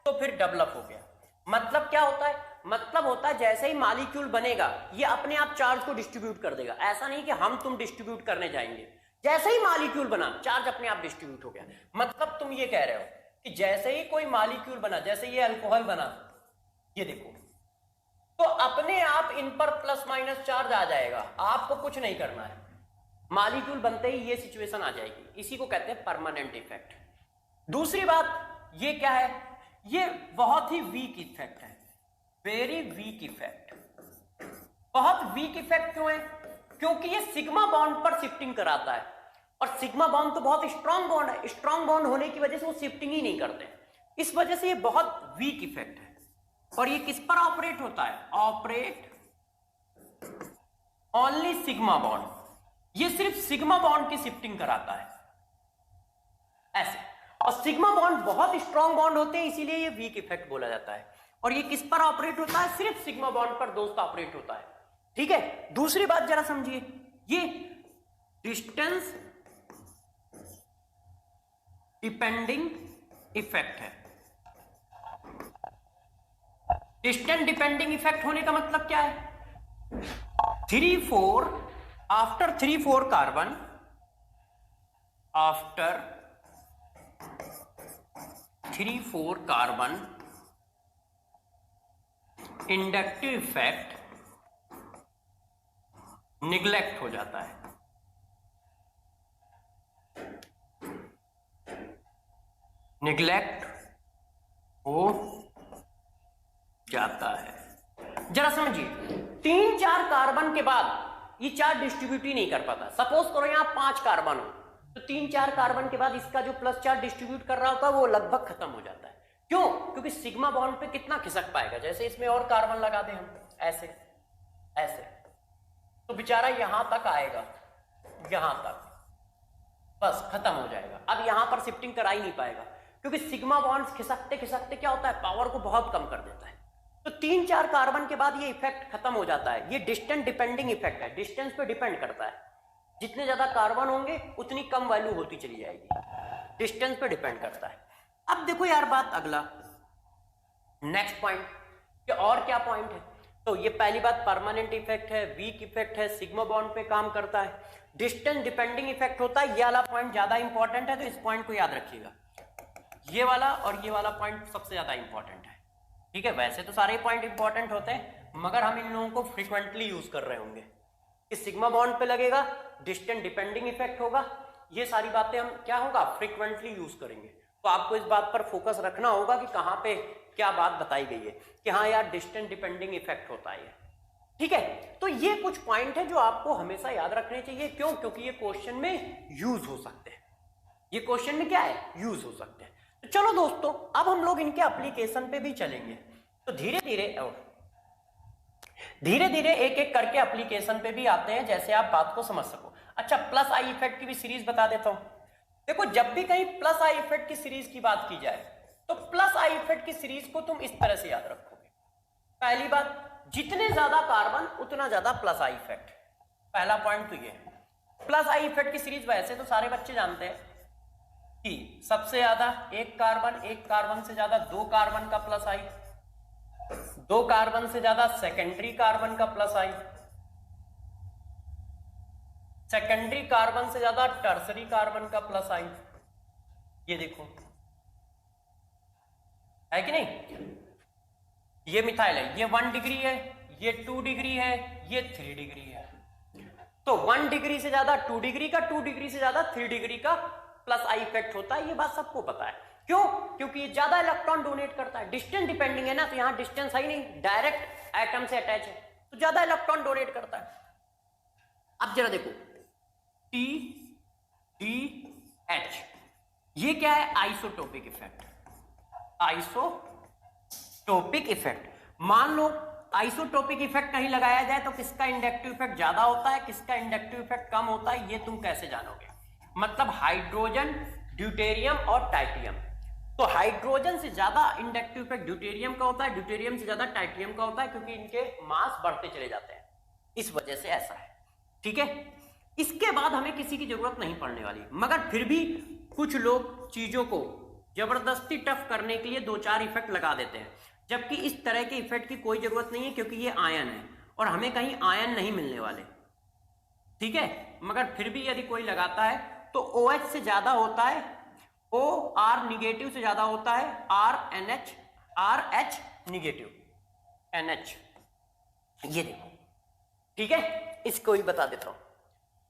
[SPEAKER 1] तो फिर डेवलप हो गया। मतलब क्या होता है? मतलब होता है जैसे ही मॉलिक्यूल बनेगा ये अपने आप चार्ज को डिस्ट्रीब्यूट कर देगा। ऐसा नहीं कि हम तुम डिस्ट्रीब्यूट करने जाएंगे, जैसे ही मॉलिक्यूल बना चार्ज अपने आप डिस्ट्रीब्यूट हो गया। मतलब तुम ये कह रहे हो कि जैसे ही कोई मॉलिक्यूल बना, जैसे ये अल्कोहल बना, ये देखो, तो अपने आप इन पर प्लस माइनस चार्ज आ जाएगा, आपको कुछ नहीं करना है। मॉलिक्यूल बनते ही ये सिचुएशन आ जाएगी, इसी को कहते हैं परमानेंट इफेक्ट। दूसरी बात ये क्या है? ये बहुत ही वीक इफेक्ट है, वेरी वीक इफेक्ट। बहुत वीक इफेक्ट क्यों है? क्योंकि ये सिग्मा बॉन्ड पर शिफ्टिंग कराता है, और सिग्मा बॉन्ड तो बहुत स्ट्रॉन्ग बॉन्ड है। स्ट्रॉन्ग बॉन्ड होने की वजह से वो शिफ्टिंग ही नहीं करते, इस वजह से ये बहुत वीक इफेक्ट है। और ये किस पर ऑपरेट होता है? Operate only sigma bond. ये सिर्फ सिग्मा बॉन्ड की शिफ्टिंग कराता है ऐसे। और सिग्मा बॉन्ड बहुत स्ट्रॉन्ग बॉन्ड होते हैं, इसीलिए ये वीक इफेक्ट बोला जाता है। और ये किस पर ऑपरेट होता है? सिर्फ सिग्मा बॉन्ड पर दोस्त ऑपरेट होता है। ठीक है, दूसरी बात जरा समझिए, ये डिस्टेंस डिपेंडिंग इफेक्ट है। डिस्टेंस डिपेंडिंग इफेक्ट होने का मतलब क्या है? 3,4 after 3,4 carbon, after 3,4 carbon inductive effect neglect हो जाता है। निग्लेक्ट हो जाता है। जरा समझिए, 3-4 कार्बन के बाद ये चार्ज डिस्ट्रीब्यूट ही नहीं कर पाता। सपोज करो यहां 5 कार्बन हो, तो 3-4 कार्बन के बाद इसका जो प्लस चार्ज डिस्ट्रीब्यूट कर रहा होता है वो लगभग खत्म हो जाता है। क्यों? क्योंकि सिग्मा बॉन्ड पे कितना खिसक पाएगा? जैसे इसमें और कार्बन लगा दें हम, ऐसे ऐसे, तो बेचारा यहां तक आएगा, यहां तक, बस खत्म हो जाएगा। अब यहां पर शिफ्टिंग करा ही नहीं पाएगा, क्योंकि सिग्मा बॉन्ड खिसकते खिसकते क्या होता है? पावर को बहुत कम कर देता है। तो 3-4 कार्बन के बाद ये इफेक्ट खत्म हो जाता है। ये डिस्टेंस डिपेंडिंग इफेक्ट है, डिस्टेंस पे डिपेंड करता है। जितने ज्यादा कार्बन होंगे उतनी कम वैल्यू होती चली जाएगी, डिस्टेंस पे डिपेंड करता है। अब देखो यार बात, अगला नेक्स्ट पॉइंट, कि और क्या पॉइंट है? तो ये पहली बात परमानेंट इफेक्ट है, वीक इफेक्ट है, सिग्मा बॉन्ड पे काम करता है, डिस्टेंस डिपेंडिंग इफेक्ट होता है। ये वाला पॉइंट ज्यादा इंपॉर्टेंट है, तो इस पॉइंट को याद रखिएगा। ये वाला और ये वाला पॉइंट सबसे ज्यादा इंपॉर्टेंट है। ठीक है, वैसे तो सारे पॉइंट इंपॉर्टेंट होते हैं, मगर हम इन लोगों को फ्रीक्वेंटली यूज कर रहे होंगे। कि सिग्मा बॉन्ड पे लगेगा, डिस्टेंस डिपेंडिंग इफेक्ट होगा, ये सारी बातें हम क्या होगा? फ्रीक्वेंटली यूज करेंगे। तो आपको इस बात पर फोकस रखना होगा कि कहां पे क्या बात बताई गई है, कि हाँ यार डिस्टेंस डिपेंडिंग इफेक्ट होता है। ठीक है, तो ये कुछ पॉइंट है जो आपको हमेशा याद रखने चाहिए। क्यों? क्योंकि ये क्वेश्चन में यूज हो सकते हैं। ये क्वेश्चन में क्या है? यूज हो सकते हैं। तो चलो दोस्तों, अब हम लोग इनके एप्लीकेशन पे भी चलेंगे। तो धीरे धीरे एक एक करके एप्लीकेशन पे भी आते हैं, जैसे आप बात को समझ सको। अच्छा, प्लस आई इफेक्ट की भी सीरीज बता देता हूं। देखो, जब भी कहीं प्लस आई इफेक्ट की सीरीज की बात की जाए, तो प्लस आई इफेक्ट की सीरीज को तुम इस तरह से याद रखोगे। पहली बात, जितने ज्यादा कार्बन उतना ज्यादा प्लस आई इफेक्ट। पहला पॉइंट तो ये है। प्लस आई इफेक्ट की सीरीज वैसे तो सारे बच्चे जानते हैं कि सबसे ज्यादा एक कार्बन से ज्यादा 2 कार्बन का प्लस आई, 2 कार्बन से ज्यादा सेकेंडरी कार्बन का प्लस आई, सेकेंडरी कार्बन से ज्यादा टर्सरी कार्बन का प्लस आई। ये देखो, है कि नहीं? ये मिथाइल है, ये 1 डिग्री है, ये 2 डिग्री है, ये 3 डिग्री है। तो 1 डिग्री से ज्यादा 2 डिग्री का, 2 डिग्री से ज्यादा 3 डिग्री का प्लस आई इफेक्ट होता है। ये बात सबको पता है। क्यों? क्योंकि ये ज्यादा इलेक्ट्रॉन डोनेट करता है। डिस्टेंस डिपेंडिंग है ना, तो यहां डिस्टेंस है ही नहीं, डायरेक्ट एटम से अटैच है, तो ज्यादा इलेक्ट्रॉन डोनेट करता है। अब जरा देखो, TDH, ये क्या है? Isotopic effect. आइसोटोपिक इफेक्ट, मान लो आइसोटोपिक इफेक्ट कहीं लगाया जाए तो किसका इंडक्टिव इफेक्ट ज्यादा होता है, किसका इंडक्टिव इफेक्ट कम होता है, ये तुम कैसे जानोगे? मतलब हाइड्रोजन, ड्यूटेरियम और टाइटियम। तो हाइड्रोजन से ज्यादा इंडक्टिव इफेक्ट ड्यूटेरियम का होता है, ड्यूटेरियम से ज्यादा टाइटियम का होता है, क्योंकि इनके मास बढ़ते चले जाते हैं, इस वजह से ऐसा है। ठीक है, इसके बाद हमें किसी की जरूरत नहीं पड़ने वाली, मगर फिर भी कुछ लोग चीजों को जबरदस्ती टफ करने के लिए 2-4 इफेक्ट लगा देते हैं, जबकि इस तरह के इफेक्ट की कोई जरूरत नहीं है, क्योंकि ये आयन है और हमें कहीं आयन नहीं मिलने वाले, ठीक है। मगर फिर भी यदि कोई लगाता है तो OH से ज्यादा होता है, OR निगेटिव से ज्यादा होता है, RH निगेटिव, NH, ये देखो, ठीक है। इसको ही बता देता हूं।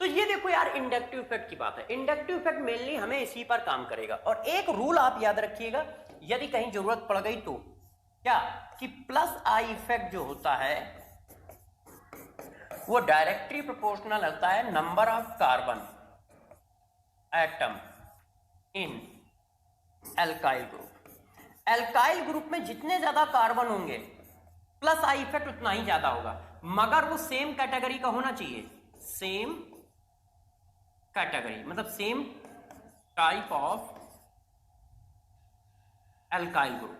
[SPEAKER 1] तो ये देखो यार, इंडक्टिव इफेक्ट की बात है। इंडक्टिव इफेक्ट मेनली हमें इसी पर काम करेगा। और एक रूल आप याद रखिएगा, यदि कहीं जरूरत पड़ गई तो क्या, कि प्लस आई इफेक्ट जो होता है वो डायरेक्टली प्रोपोर्शनल होता है number of carbon atom in alkyl group. Alkyl group में जितने ज्यादा कार्बन होंगे प्लस आई इफेक्ट उतना ही ज्यादा होगा, मगर वो सेम कैटेगरी का होना चाहिए, सेम कैटेगरी मतलब same type of alkyl group.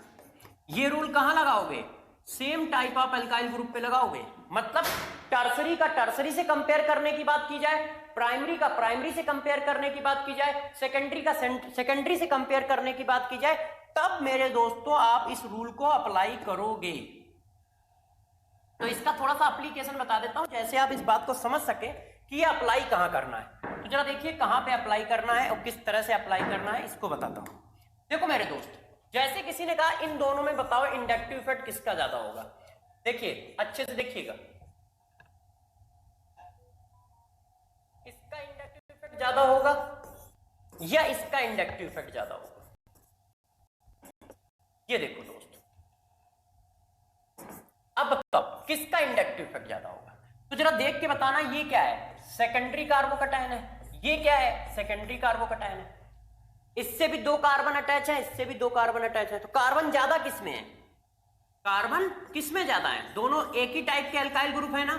[SPEAKER 1] ये रूल कहां लगाओगे, same type of alkyl group पे लगाओगे। मतलब टर्सरी का टर्सरी से कंपेयर करने की बात की जाए, प्राइमरी का प्राइमरी से कंपेयर करने की बात की जाए, सेकेंडरी का सेकेंडरी से कंपेयर करने की बात की जाए, तब मेरे दोस्तों आप इस रूल को अप्लाई करोगे। तो इसका थोड़ा सा एप्लीकेशन बता देता हूं, जैसे आप इस बात को समझ सके कि ये अप्लाई कहां करना है। तो जरा देखिए कहां पे अप्लाई करना है और किस तरह से अप्लाई करना है, इसको बताता हूं। देखो मेरे दोस्त, जैसे किसी ने कहा इन दोनों में बताओ इंडक्टिव इफेक्ट किसका ज्यादा होगा। देखिए अच्छे से देखिएगा, इसका इंडक्टिव इफेक्ट ज्यादा होगा या इसका इंडक्टिव इफेक्ट ज्यादा होगा। ये देखो दोस्त, अब बताओ किसका इंडक्टिव इफेक्ट ज्यादा होगा। तो जरा देख के बताना, ये क्या है, सेकेंडरी कार्बोकैटायन है, ये क्या है, सेकेंडरी कार्बोकैटायन है। इससे भी 2 कार्बन अटैच है, इससे भी 2 कार्बन अटैच है, तो कार्बन ज्यादा किसमें है, कार्बन किसमें ज्यादा है, दोनों एक ही टाइप के अल्काइल ग्रुप है ना,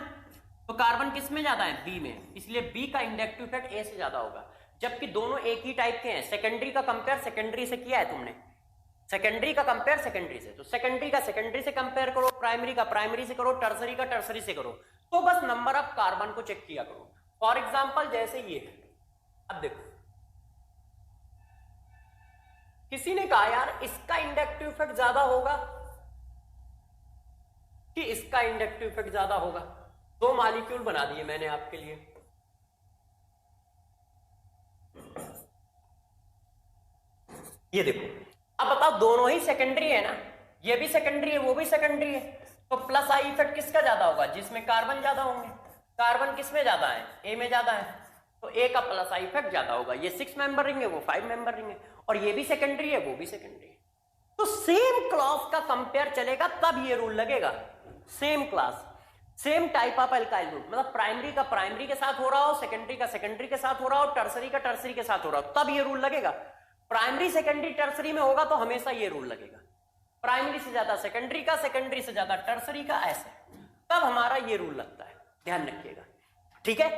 [SPEAKER 1] तो कार्बन किसमें ज्यादा है, बी में, इसलिए बी का इंडक्टिव इफेक्ट ए से ज्यादा होगा। जबकि दोनों एक ही टाइप के हैं, सेकेंडरी का कंपेयर सेकेंडरी से किया है तुमने, सेकेंडरी का कंपेयर सेकेंडरी से, तो सेकेंडरी का सेकेंडरी से कंपेयर करो, प्राइमरी का प्राइमरी से करो, टर्सरी का टर्सरी से करो, तो बस नंबर ऑफ कार्बन को चेक किया करो। फॉर एग्जांपल जैसे ये है, अब देखो किसी ने कहा यार इसका इंडक्टिव इफेक्ट ज्यादा होगा कि इसका इंडक्टिव इफेक्ट ज्यादा होगा। 2 मॉलिक्यूल बना दिए मैंने आपके लिए, ये देखो, अब बताओ दोनों ही सेकेंडरी है ना, ये भी सेकेंडरी है वो भी सेकेंडरी है, तो प्लस आई इफेक्ट किसका ज्यादा होगा, जिसमें कार्बन ज्यादा होंगे। कार्बन किसमें ज्यादा है, ए में ज्यादा है, तो ए का प्लस आई इफेक्ट ज्यादा होगा। ये 6 मेंबर रिंग है, वो 5 मेंबर रिंग है, और ये भी सेकेंडरी है वो भी सेकेंडरी है, तो सेम क्लास का कंपेयर चलेगा तब ये रूल लगेगा। Same class same type of alkyl group, मतलब प्राइमरी का प्राइमरी के साथ हो रहा हो, सेकेंडरी का सेकेंडरी के साथ हो रहा हो, टर्सरी का टर्सरी के साथ हो रहा हो, तब ये रूल लगेगा। प्राइमरी सेकेंडरी टर्सरी में होगा तो हमेशा ये रूल लगेगा, प्राइमरी से ज्यादा सेकेंडरी का, सेकेंडरी से ज्यादा टर्सरी का, ऐसे, तब हमारा ये रूल लगता है, ध्यान रखिएगा, ठीक है।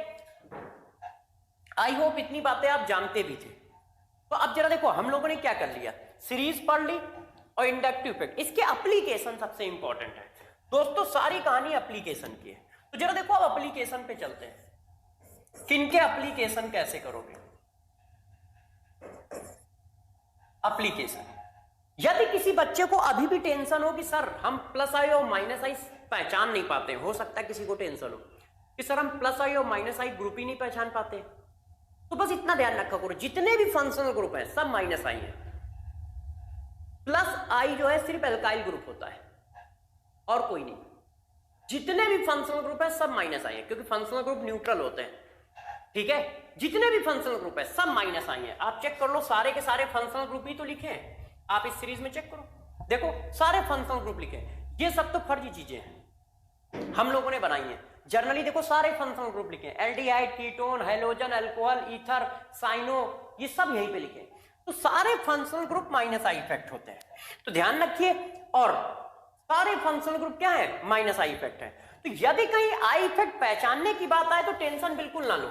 [SPEAKER 1] आई होप इतनी बातें आप जानते भी थे। तो अब जरा देखो हम लोगों ने क्या कर लिया, सीरीज पढ़ ली और इंडक्टिव इफेक्ट, इसके एप्लीकेशन सबसे इंपॉर्टेंट है दोस्तों, सारी कहानी एप्लीकेशन की है। तो जरा देखो अब एप्लीकेशन पे चलते हैं, किनके एप्लीकेशन कैसे करोगे। एप्लीकेशन, यदि किसी बच्चे को अभी भी टेंशन हो कि सर हम प्लस आई और माइनस आई पहचान नहीं पाते, हो सकता है किसी को टेंशन हो कि सर हम प्लस आई और माइनस आई ग्रुप ही नहीं पहचान पाते, तो बस इतना ध्यान रखा करो जितने भी फंक्शनल ग्रुप हैं सब माइनस आई है। प्लस आई जो है सिर्फ एल्काइल ग्रुप होता है और कोई नहीं, जितने भी फंक्शनल ग्रुप है सब माइनस आई है, क्योंकि फंक्शनल ग्रुप न्यूट्रल होते हैं, ठीक है। जितने भी फंक्शनल ग्रुप है सब माइनस आई है, आप चेक कर लो, सारे के सारे फंक्शनल ग्रुप ही तो लिखे हैं, आप इस सीरीज में चेक करो, देखो सारे फंक्शनल ग्रुप लिखे हैं। ये सब तो फर्जी चीजें हैं, हम लोगों ने बनाई हैं। जनरली देखो सारे फंक्शनल ग्रुप लिखे हैं, aldehyde, ketone, halogen, alcohol, ether, cyano, ये सब यहीं पे लिखे हैं। तो सारे functional group minus I effect होते हैं, तो ध्यान रखिए। और सारे फंक्शनल ग्रुप क्या है, माइनस आई इफेक्ट है। तो यदि कहीं आई इफेक्ट पहचानने की बात आए तो टेंशन बिल्कुल ना लो,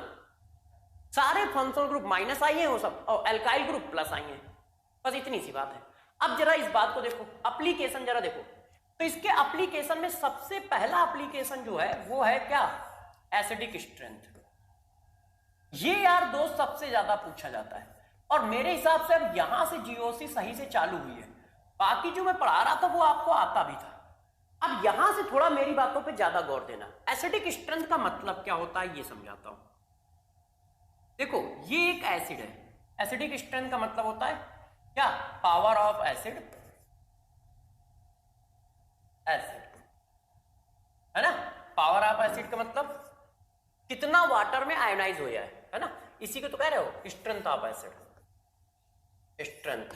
[SPEAKER 1] सारे फंक्शनल ग्रुप माइनस आई है वो सब, और एल्काइल ग्रुप प्लस आई है, बस इतनी सी बात है। अब जरा इस बात को देखो, एप्लीकेशन जरा देखो, तो इसके एप्लीकेशन में सबसे पहला एप्लीकेशन जो है वो है क्या, एसिडिक स्ट्रेंथ। ये यार दोस्त सबसे ज्यादा पूछा जाता है, और मेरे हिसाब से अब यहां से जीओसी सही से चालू हुई है। बाकी जो मैं पढ़ा रहा था वो आपको आता भी था। अब यहां से थोड़ा मेरी बातों पे ज्यादा गौर देना। एसिडिक स्ट्रेंथ का मतलब क्या होता है ये समझाता हूं। देखो ये एक एसिड है, एसिडिक स्ट्रेंथ का मतलब होता है क्या, पावर ऑफ एसिड, एसिड है ना। पावर ऑफ एसिड का मतलब कितना वाटर में आयोनाइज हो जाए, है ना, इसी को तो कह रहे हो strength of acid, strength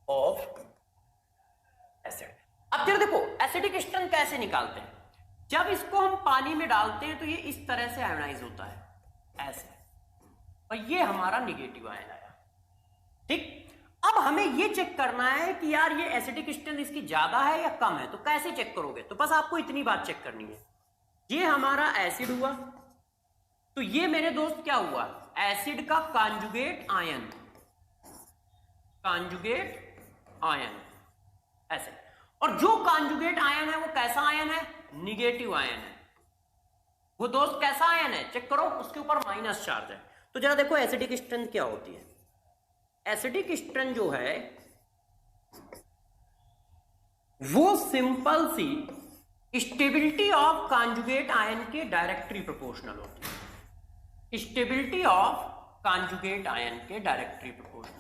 [SPEAKER 1] of acid. अब जरा देखो एसिडिक स्ट्रेंथ कैसे निकालते हैं। जब इसको हम पानी में डालते हैं तो ये इस तरह से आयोनाइज होता है ऐसे, और ये हमारा निगेटिव आयन आया। ठीक, अब हमें ये चेक करना है कि यार ये एसिडिक स्ट्रेंथ इसकी ज्यादा है या कम है। तो कैसे चेक करोगे, तो बस आपको इतनी बात चेक करनी है। ये हमारा एसिड हुआ, तो ये मेरे दोस्त क्या हुआ, एसिड का कॉन्जुगेट आयन, कॉन्जुगेट आयन ऐसे। और जो कॉन्जुगेट आयन है वो कैसा आयन है, निगेटिव आयन है। वो दोस्त कैसा आयन है, चेक करो, उसके ऊपर माइनस चार्ज है। तो जरा देखो एसिडिक स्ट्रेंथ क्या होती है। एसिडिक स्ट्रेंथ जो है वो सिंपल सी स्टेबिलिटी ऑफ कॉन्जुगेट आयन के डायरेक्टली प्रोपोर्शनल होती है। स्टेबिलिटी ऑफ कॉन्जुगेट आयन के डायरेक्टली प्रोपोर्शनल।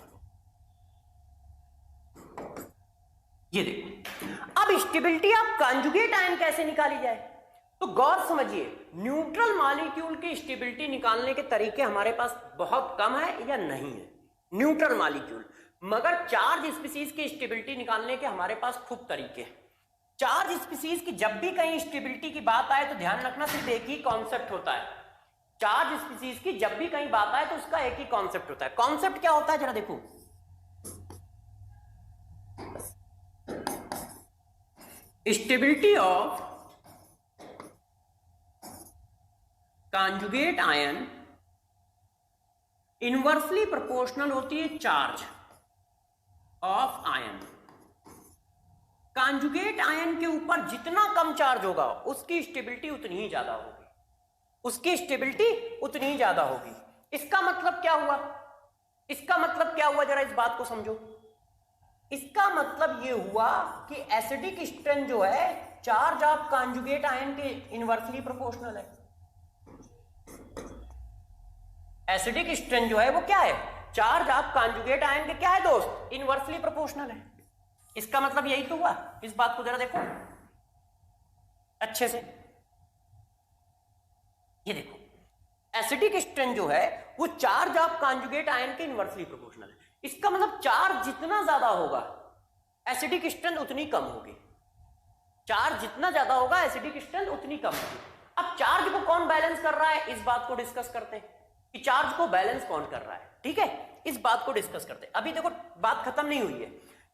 [SPEAKER 1] ये देखो अब स्टेबिलिटी ऑफ कॉन्जुगेट आयन कैसे निकाली जाए, तो गौर समझिए। न्यूट्रल मॉलिक्यूल की स्टेबिलिटी निकालने के तरीके हमारे पास बहुत कम है या नहीं है, न्यूट्रल मॉलिक्यूल, मगर चार्ज स्पीसीज की स्टेबिलिटी निकालने के हमारे पास खूब तरीके हैं। चार्ज स्पीसीज की जब भी कहीं स्टेबिलिटी की बात आए तो ध्यान रखना सिर्फ एक ही कॉन्सेप्ट होता है। चार्ज स्पीसीज की जब भी कहीं बात आए तो उसका एक ही कॉन्सेप्ट होता है। कॉन्सेप्ट क्या होता है जरा देखो, stability of conjugate ion inversely proportional होती है charge of ion. Conjugate ion के ऊपर जितना कम चार्ज होगा उसकी स्टेबिलिटी उतनी ही ज्यादा होगी, उसकी स्टेबिलिटी उतनी ही ज्यादा होगी। इसका मतलब क्या हुआ, इसका मतलब क्या हुआ, जरा इस बात को समझो। इसका मतलब यह हुआ कि एसिडिक स्ट्रेंथ जो है चार्ज ऑफ कॉन्जुगेट आयन के इनवर्सली प्रोपोर्शनल है। एसिडिक स्ट्रेंथ जो है वो क्या है, चार्ज ऑफ कॉन्जुगेट आयन के क्या है दोस्त, इनवर्सली प्रोपोर्शनल है। इसका मतलब यही तो हुआ। इस बात को जरा देखो अच्छे से, ये देखो एसिडिक स्ट्रेंथ जो है वो चार्ज ऑफ कॉन्जुगेट आयन के इनवर्सली प्रोपोर्शनल है। इसका मतलब चार्ज जितना ज्यादा होगा एसिडिक स्ट्रेंथ उतनी कम होगी, चार्ज जितना ज्यादा होगा एसिडिक स्ट्रेंथ उतनी कम होगी। अब चार्ज को कौन बैलेंस कर रहा है, इस बात को डिस्कस करते हैं कि चार्ज को बैलेंस कौन कर रहा है। ठीक है, इस बात को डिस्कस करते हैं। अभी देखो बात खत्म नहीं हुई है।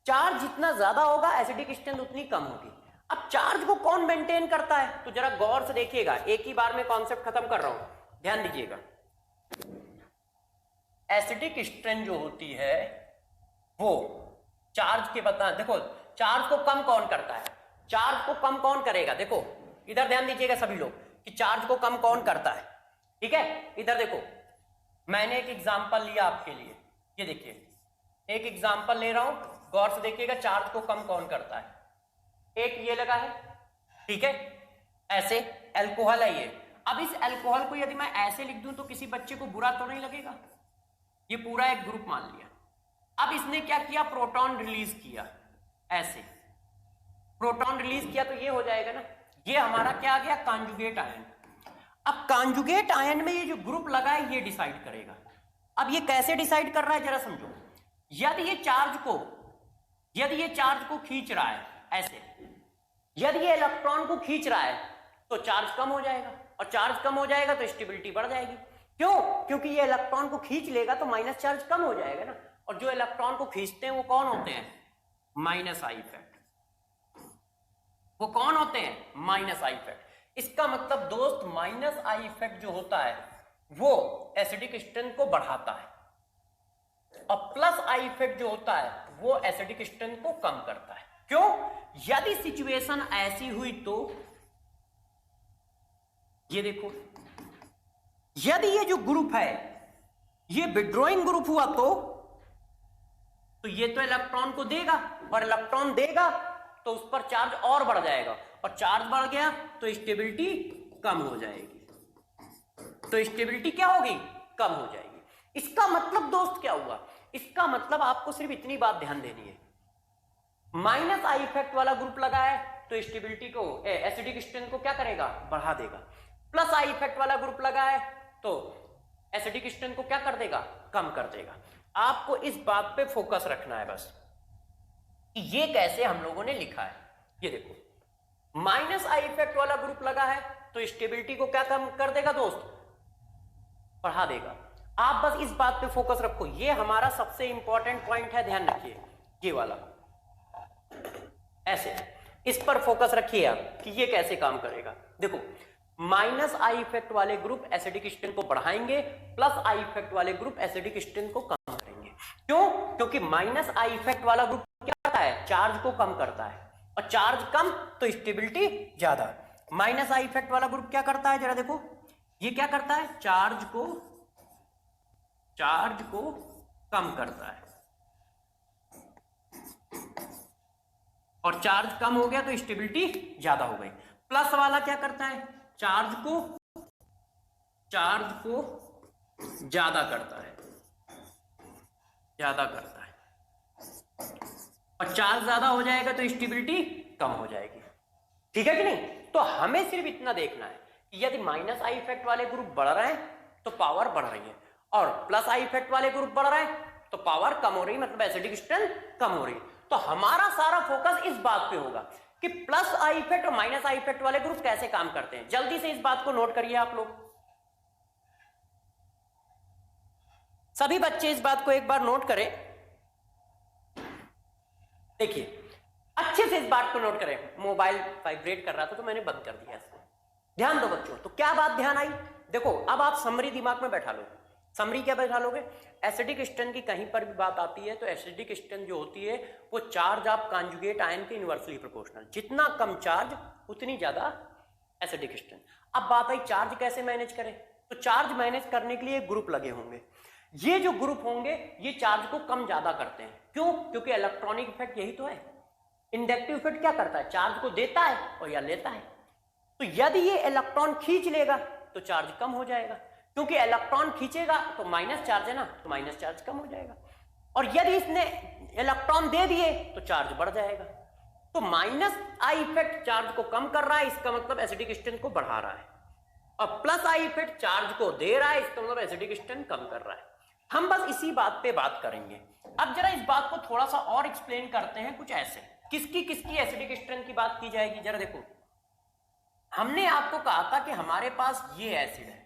[SPEAKER 1] चार्ज जितना ज्यादा होगा एसिडिक स्ट्रेंथ उतनी कम होगी। अब चार्ज को कौन मेंटेन करता है, तो जरा गौर से देखिएगा, एक ही बार में कॉन्सेप्ट खत्म कर रहा हूं, ध्यान दीजिएगा। एसिडिक स्ट्रेंथ जो होती है वो चार्ज के बता, देखो चार्ज को कम कौन करता है, चार्ज को कम कौन करेगा, देखो इधर ध्यान दीजिएगा सभी लोग कि चार्ज को कम कौन करता है। ठीक है, इधर देखो मैंने एक एग्जांपल लिया आपके लिए, ये देखिए एक एग्जांपल ले रहा हूं, गौर से देखिएगा चार्ज को कम कौन करता है। एक ये लगा है, ठीक है, ऐसे अल्कोहल है ये। अब इस अल्कोहल को यदि मैं ऐसे लिख दूं तो किसी बच्चे को बुरा तो नहीं लगेगा। ये पूरा एक ग्रुप मान लिया। अब इसने क्या किया, प्रोटॉन रिलीज किया, ऐसे प्रोटॉन रिलीज किया तो ये हो जाएगा ना, ये हमारा क्या आ गया, कॉन्जुगेट आयन। अब कॉन्जुगेट आयन में ये जो ग्रुप लगा है ये डिसाइड करेगा। अब ये कैसे डिसाइड कर रहा है जरा समझो। यदि ये चार्ज को खींच रहा है ऐसे, यदि ये इलेक्ट्रॉन को खींच रहा है तो चार्ज कम हो जाएगा, और चार्ज कम हो जाएगा तो स्टेबिलिटी बढ़ जाएगी। क्यों, क्योंकि ये इलेक्ट्रॉन को खींच लेगा तो माइनस चार्ज कम हो जाएगा ना, और जो इलेक्ट्रॉन को खींचते हैं वो कौन होते हैं, माइनस आई इफेक्ट। वो कौन होते हैं, माइनस आई इफेक्ट। इसका मतलब दोस्त माइनस आई इफेक्ट जो होता है वो एसिडिक स्ट्रेंथ को बढ़ाता है, और प्लस आई इफेक्ट जो होता है वो एसिडिक स्ट्रेंथ को कम करता है। क्यों, यदि सिचुएशन ऐसी हुई तो ये देखो, यदि ये जो ग्रुप है ये विड्रॉइंग ग्रुप हुआ तो ये तो इलेक्ट्रॉन को देगा, और इलेक्ट्रॉन देगा तो उस पर चार्ज और बढ़ जाएगा, और चार्ज बढ़ गया तो स्टेबिलिटी कम हो जाएगी। तो स्टेबिलिटी क्या होगी? कम हो जाएगी। इसका मतलब दोस्त क्या हुआ? इसका मतलब आपको सिर्फ इतनी बात ध्यान देनी है, माइनस आई इफेक्ट वाला ग्रुप लगा है तो स्टेबिलिटी को, एसिडिक स्ट्रेंथ को क्या करेगा? बढ़ा देगा। प्लस आई इफेक्ट वाला ग्रुप लगा है तो एसिडिक स्ट्रेंथ को क्या कर देगा? कम कर देगा। आपको इस बात पे फोकस रखना है बस कि ये कैसे हम लोगों ने लिखा है। ये देखो, माइनस आई इफेक्ट वाला ग्रुप लगा है तो स्टेबिलिटी को क्या कम कर देगा दोस्त? बढ़ा देगा। आप बस इस बात पे फोकस रखो, ये हमारा सबसे इंपॉर्टेंट पॉइंट है, ध्यान रखिए ये वाला। ऐसे इस पर फोकस रखिए आप कि ये कैसे काम करेगा। देखो, माइनस आई इफेक्ट वाले ग्रुप एसिडिक स्ट्रेंथ को बढ़ाएंगे, प्लस आई इफेक्ट वाले ग्रुप एसिडिक स्ट्रेंथ को कम करेंगे। क्यों? क्योंकि माइनस आई इफेक्ट वाला ग्रुप क्या करता है? चार्ज को कम करता है, और चार्ज कम तो स्टेबिलिटी ज्यादा। माइनस आई इफेक्ट वाला ग्रुप क्या करता है? जरा देखो, ये क्या करता है? चार्ज को कम करता है, और चार्ज कम हो गया तो स्टेबिलिटी ज्यादा हो गई। प्लस वाला क्या करता है? चार्ज को ज्यादा करता है, और चार्ज ज्यादा हो जाएगा तो स्टेबिलिटी कम हो जाएगी। ठीक है कि नहीं? तो हमें सिर्फ इतना देखना है कि यदि माइनस आई इफेक्ट वाले ग्रुप बढ़ रहे हैं तो पावर बढ़ रही है, और प्लस आई इफेक्ट वाले ग्रुप बढ़ रहे हैं तो पावर कम हो रही है, मतलब एसिडिक स्ट्रेंथ कम हो रही है। तो हमारा सारा फोकस इस बात पे होगा कि प्लस आई इफेक्ट और माइनस आई इफेक्ट वाले ग्रुप कैसे काम करते हैं। जल्दी से इस बात को नोट करिए आप लोग, सभी बच्चे इस बात को एक बार नोट करें। देखिए, अच्छे से इस बात को नोट करें। मोबाइल वाइब्रेट कर रहा था तो मैंने बंद कर दिया इसको। ध्यान दो बच्चों। तो क्या बात ध्यान आई? देखो, अब आप समरी दिमाग में बैठा लो। समरी क्या बैठा लोगे? एसिडिक स्ट्रेंथ की कहीं पर भी बात आती है तो एसिडिक स्ट्रेंथ जो होती है वो चार्ज ऑफ कॉन्जुगेट आयन के इनवर्सली प्रोपोर्शनल। जितना कम चार्ज उतनी ज्यादा एसिडिक स्ट्रेंथ। अब बात आई चार्ज कैसे मैनेज करें, तो चार्ज मैनेज करने के लिए ग्रुप लगे होंगे। ये जो ग्रुप होंगे ये चार्ज को कम ज्यादा करते हैं। क्यों? क्योंकि इलेक्ट्रॉनिक इफेक्ट यही तो है। इंडक्टिव इफेक्ट क्या करता है? चार्ज को देता है और या लेता है। तो यदि ये इलेक्ट्रॉन खींच लेगा तो चार्ज कम हो जाएगा, क्योंकि इलेक्ट्रॉन खींचेगा तो माइनस चार्ज है ना, तो माइनस चार्ज कम हो जाएगा। और यदि इसने इलेक्ट्रॉन दे दिए तो चार्ज बढ़ जाएगा। तो माइनस आई इफेक्ट चार्ज को कम कर रहा है, इसका मतलब एसिडिक स्ट्रेंथ को बढ़ा रहा है, और प्लस आई इफेक्ट चार्ज को दे रहा है, इसका मतलब एसिडिक स्ट्रेंथ कम कर रहा है। हम बस इसी बात पे बात करेंगे। अब जरा इस बात को थोड़ा सा और एक्सप्लेन करते हैं कुछ ऐसे। किसकी किसकी एसिडिक स्ट्रेंथ की बात की जाएगी? जरा देखो, हमने आपको कहा था कि हमारे पास ये एसिड है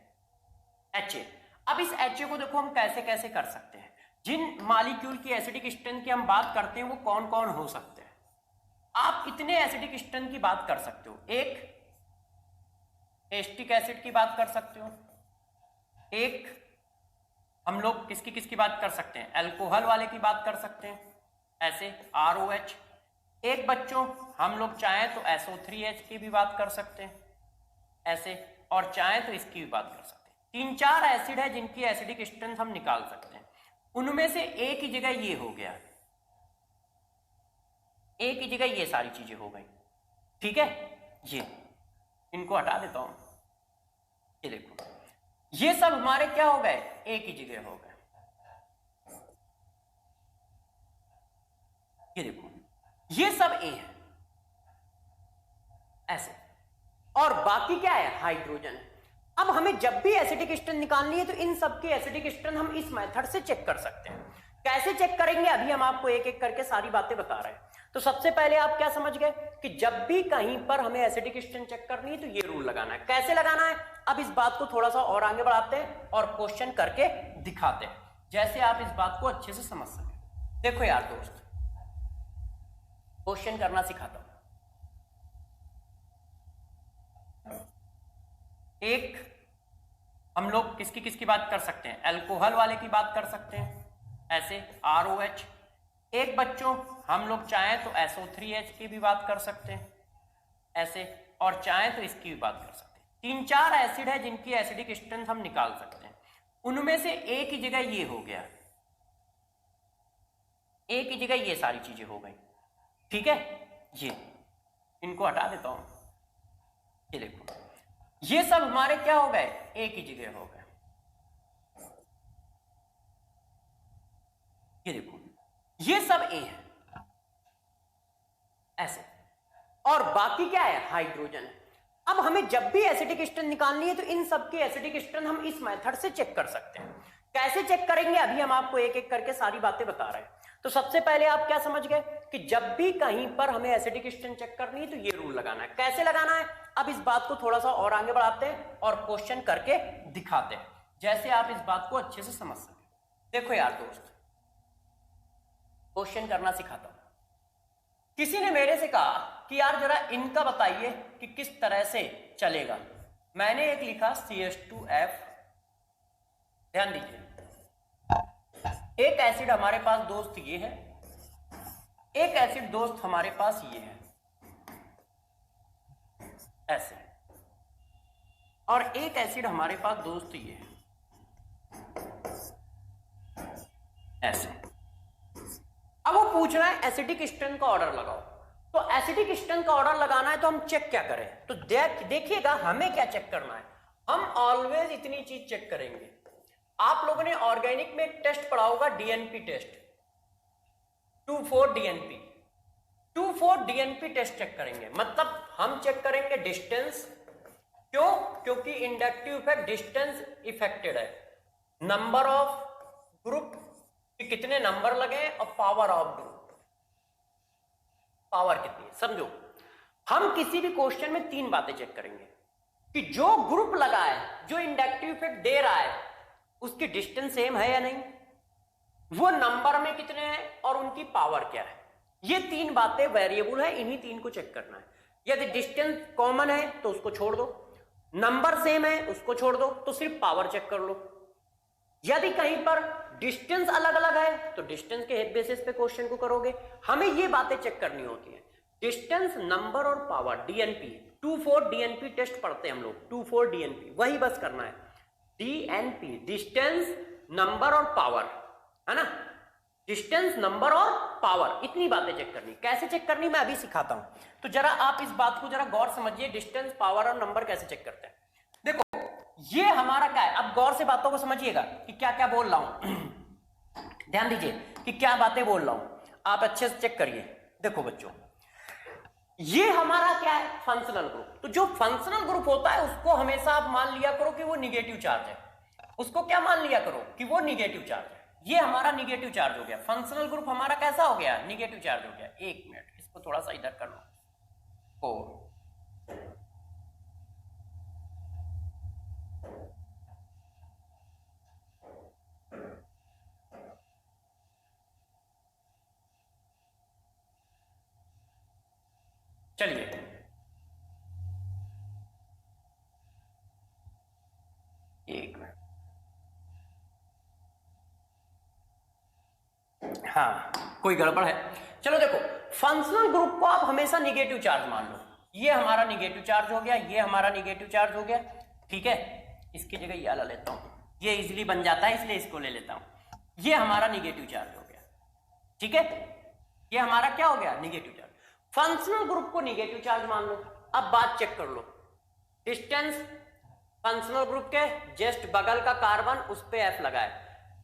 [SPEAKER 1] HA। अब इस HA को देखो हम कैसे कैसे कर सकते हैं। जिन मॉलिक्यूल की एसिडिक स्ट्रेंथ की हम बात करते हैं वो कौन कौन हो सकते हैं। आप इतने एसिडिक स्ट्रेंथ की बात कर सकते हो। एक एस्टिक एसिड की बात कर सकते हो, एक हम लोग किसकी किसकी बात कर सकते हैं, अल्कोहल वाले की बात कर सकते हैं ऐसे ROH। एक बच्चों हम लोग चाहें तो SO3H की भी बात कर सकते हैं ऐसे, और चाहें तो इसकी भी बात कर सकते हैं। 3-4 एसिड है जिनकी एसिडिक स्ट्रेंथ हम निकाल सकते हैं। उनमें से एक ही जगह ये हो गया, एक ही जगह ये सारी चीजें हो गई। ठीक है, ये इनको हटा देता हूं। ये देखो, ये सब हमारे क्या हो गए, एक ही जगह हो गए। ये देखो, ये सब A है ऐसे, और बाकी क्या है, हाइड्रोजन है। अब हमें जब भी एसिडिक स्ट्रेंथ निकालनी है तो इन सब की एसिडिक स्ट्रेंथ हम इस मेथड से चेक कर सकते हैं। कैसे चेक करेंगे, अभी हम आपको एक एक करके सारी बातें बता रहे हैं। तो सबसे पहले आप क्या समझ गए कि जब भी कहीं पर हमें एसिडिक स्ट्रेंथ चेक करनी है तो ये रूल लगाना है। कैसे लगाना है, अब इस बात को थोड़ा सा और आगे बढ़ाते हैं और क्वेश्चन करके दिखाते हैं, जैसे आप इस बात को अच्छे से समझ सकें। देखो यार दोस्त, क्वेश्चन करना सिखाता हूं। एक हम लोग किसकी किसकी बात कर सकते हैं, अल्कोहल वाले की बात कर सकते हैं ऐसे ROH। एक बच्चों हम लोग चाहें तो SO3H की भी बात कर सकते हैं ऐसे, और चाहें तो इसकी भी बात कर सकते हैं। 3-4 एसिड है जिनकी एसिडिक स्ट्रेंथ हम निकाल सकते हैं। उनमें से ए की जगह ये हो गया, ए की जगह ये सारी चीजें हो गई, ठीक है। ये इनको हटा देता हूं, ये देखो ये सब हमारे क्या हो गए, ए की जगह हो गए। ये देखो ये सब ए है ऐसे, और बाकी क्या है, हाइड्रोजन है। अब हमें जब भी एसिडिक स्ट्रेंथ निकालनी है तो इन सब के एसिडिक स्ट्रेंथ हम इस मेथड से चेक कर सकते हैं। कैसे चेक करेंगे, अभी हम आपको एक एक करके सारी बातें बता रहे हैं। तो सबसे पहले आप क्या समझ गए कि जब भी कहीं पर हमें एसिडिक स्ट्रेंथ चेक करनी है तो ये रूल लगाना है। कैसे लगाना है, अब इस बात को थोड़ा सा और आगे बढ़ाते हैं और क्वेश्चन करके दिखाते हैं, जैसे आप इस बात को अच्छे से समझ सके। देखो यार दोस्त, क्वेश्चन करना सिखाता हूं। किसी ने मेरे से कहा कि यार जरा इनका बताइए कि किस तरह से चलेगा। मैंने एक लिखा CH2F, ध्यान दीजिए, एक एसिड हमारे पास दोस्त ये है, एक एसिड दोस्त हमारे पास ये है ऐसे, और एक एसिड हमारे पास दोस्त ये है ऐसे। अब वो पूछ रहा है एसिडिक स्ट्रेंथ का ऑर्डर लगाओ। तो एसिडिक स्ट्रेंथ का ऑर्डर लगाना है तो हम चेक क्या करें, तो देखिएगा हमें क्या चेक करना है। हम ऑलवेज इतनी चीज चेक करेंगे। आप लोगों ने ऑर्गेनिक में एक टेस्ट पढ़ा होगा, DNP test, 2,4-DNP। 2,4-DNP test check करेंगे, मतलब हम चेक करेंगे डिस्टेंस। क्यों, क्योंकि इंडक्टिव इफेक्ट डिस्टेंस इफेक्टेड है, नंबर ऑफ ग्रुप कि कितने नंबर लगे, और पावर ऑफ ग्रुप, पावर कितनी है। समझो, हम किसी भी क्वेश्चन में 3 बातें चेक करेंगे कि जो ग्रुप लगा है, जो इंडक्टिव इफेक्ट दे रहा है, उसकी डिस्टेंस सेम है या नहीं, वो नंबर में कितने हैं, और उनकी पावर क्या है। ये 3 बातें वेरिएबल है, इन्हीं 3 को चेक करना है। यदि डिस्टेंस कॉमन है तो उसको छोड़ दो, नंबर सेम है उसको छोड़ दो, तो सिर्फ पावर चेक कर लो। यदि कहीं पर डिस्टेंस अलग अलग है तो डिस्टेंस के बेसिस पे क्वेश्चन को करोगे। हमें ये बातें चेक करनी होती है, डिस्टेंस, नंबर और पावर। DNP 2,4-DNP टेस्ट पढ़ते हैं हम लोग, 2,4-DNP, वही बस करना है। DNP डिस्टेंस, नंबर और पावर, है ना, डिस्टेंस, नंबर और पावर, इतनी बातें चेक करनी। कैसे चेक करनी मैं अभी सिखाता हूं, तो जरा आप इस बात को जरा गौर समझिए, डिस्टेंस, पावर और नंबर कैसे चेक करते हैं। देखो ये हमारा क्या है, अब गौर से बातों को समझिएगा कि क्या क्या बोल रहा हूं। ध्यान दीजिए कि क्या बातें बोल रहा हूं, आप अच्छे से चेक करिए। देखो बच्चों, ये हमारा क्या है, फंक्शनल ग्रुप। तो जो फंक्शनल ग्रुप होता है उसको हमेशा आप मान लिया करो कि वो निगेटिव चार्ज है, उसको क्या मान लिया करो कि वो निगेटिव चार्ज है। ये हमारा निगेटिव चार्ज हो गया, फंक्शनल ग्रुप हमारा कैसा हो गया, निगेटिव चार्ज हो गया। एक मिनट, इसको थोड़ा सा इधर कर लो। चलिए, एक मिनट, हाँ कोई गड़बड़ है। चलो देखो, फंक्शनल ग्रुप को आप हमेशा निगेटिव चार्ज मान लो। ये हमारा निगेटिव चार्ज हो गया, ये हमारा निगेटिव चार्ज हो गया, ठीक है। इसकी जगह ये वाला लेता हूं, ये इजीली बन जाता है इसलिए इसको ले लेता हूं। ये हमारा निगेटिव चार्ज हो गया, ठीक है। ये हमारा क्या हो गया, निगेटिव चार्ज। फंक्शनल ग्रुप को निगेटिव चार्ज मान लो। अब बात चेक कर लो, डिस्टेंस, फंक्शनल ग्रुप के जस्ट बगल का कार्बन उस पे F लगाए,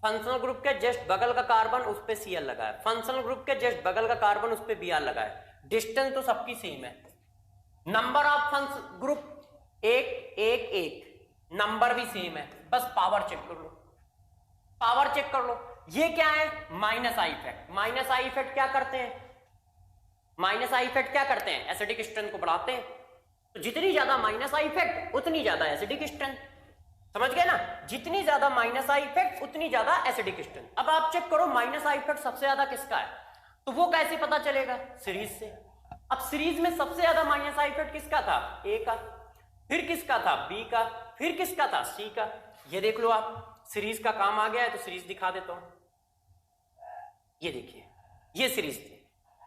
[SPEAKER 1] फंक्शनल ग्रुप के जस्ट बगल का कार्बन उस पे Cl लगाए, फंक्शनल ग्रुप के जस्ट बगल का कार्बन उस पे Br लगाए। डिस्टेंस तो सबकी सेम है, नंबर ऑफ फंक्शनल ग्रुप एक, नंबर भी सेम है, बस पावर चेक कर लो, पावर चेक कर लो। ये क्या है, minus I effect. Minus I effect क्या करते हैं, माइनस आई इफेक्ट क्या करते हैं, एसिडिक स्ट्रेंथ को बढ़ाते हैं। तो जितनी ज्यादा माइनस आई इफेक्ट उतनी ज्यादा एसिडिक स्ट्रेंथ, समझ गए ना, जितनी ज्यादा माइनस आई इफेक्ट उतनी ज्यादा एसिडिक स्ट्रेंथ। अब आप चेक करो माइनस आई इफेक्ट सबसे ज्यादा किसका है, तो वो कैसे पता चलेगा, सीरीज से। अब सीरीज में सबसे ज्यादा माइनस आई इफेक्ट किसका था, ए का, फिर किसका था, बी का, फिर किसका था, सी का। ये देख लो आप, सीरीज का काम आ गया है तो सीरीज दिखा देता हूं। ये देखिए, ये सीरीज थी,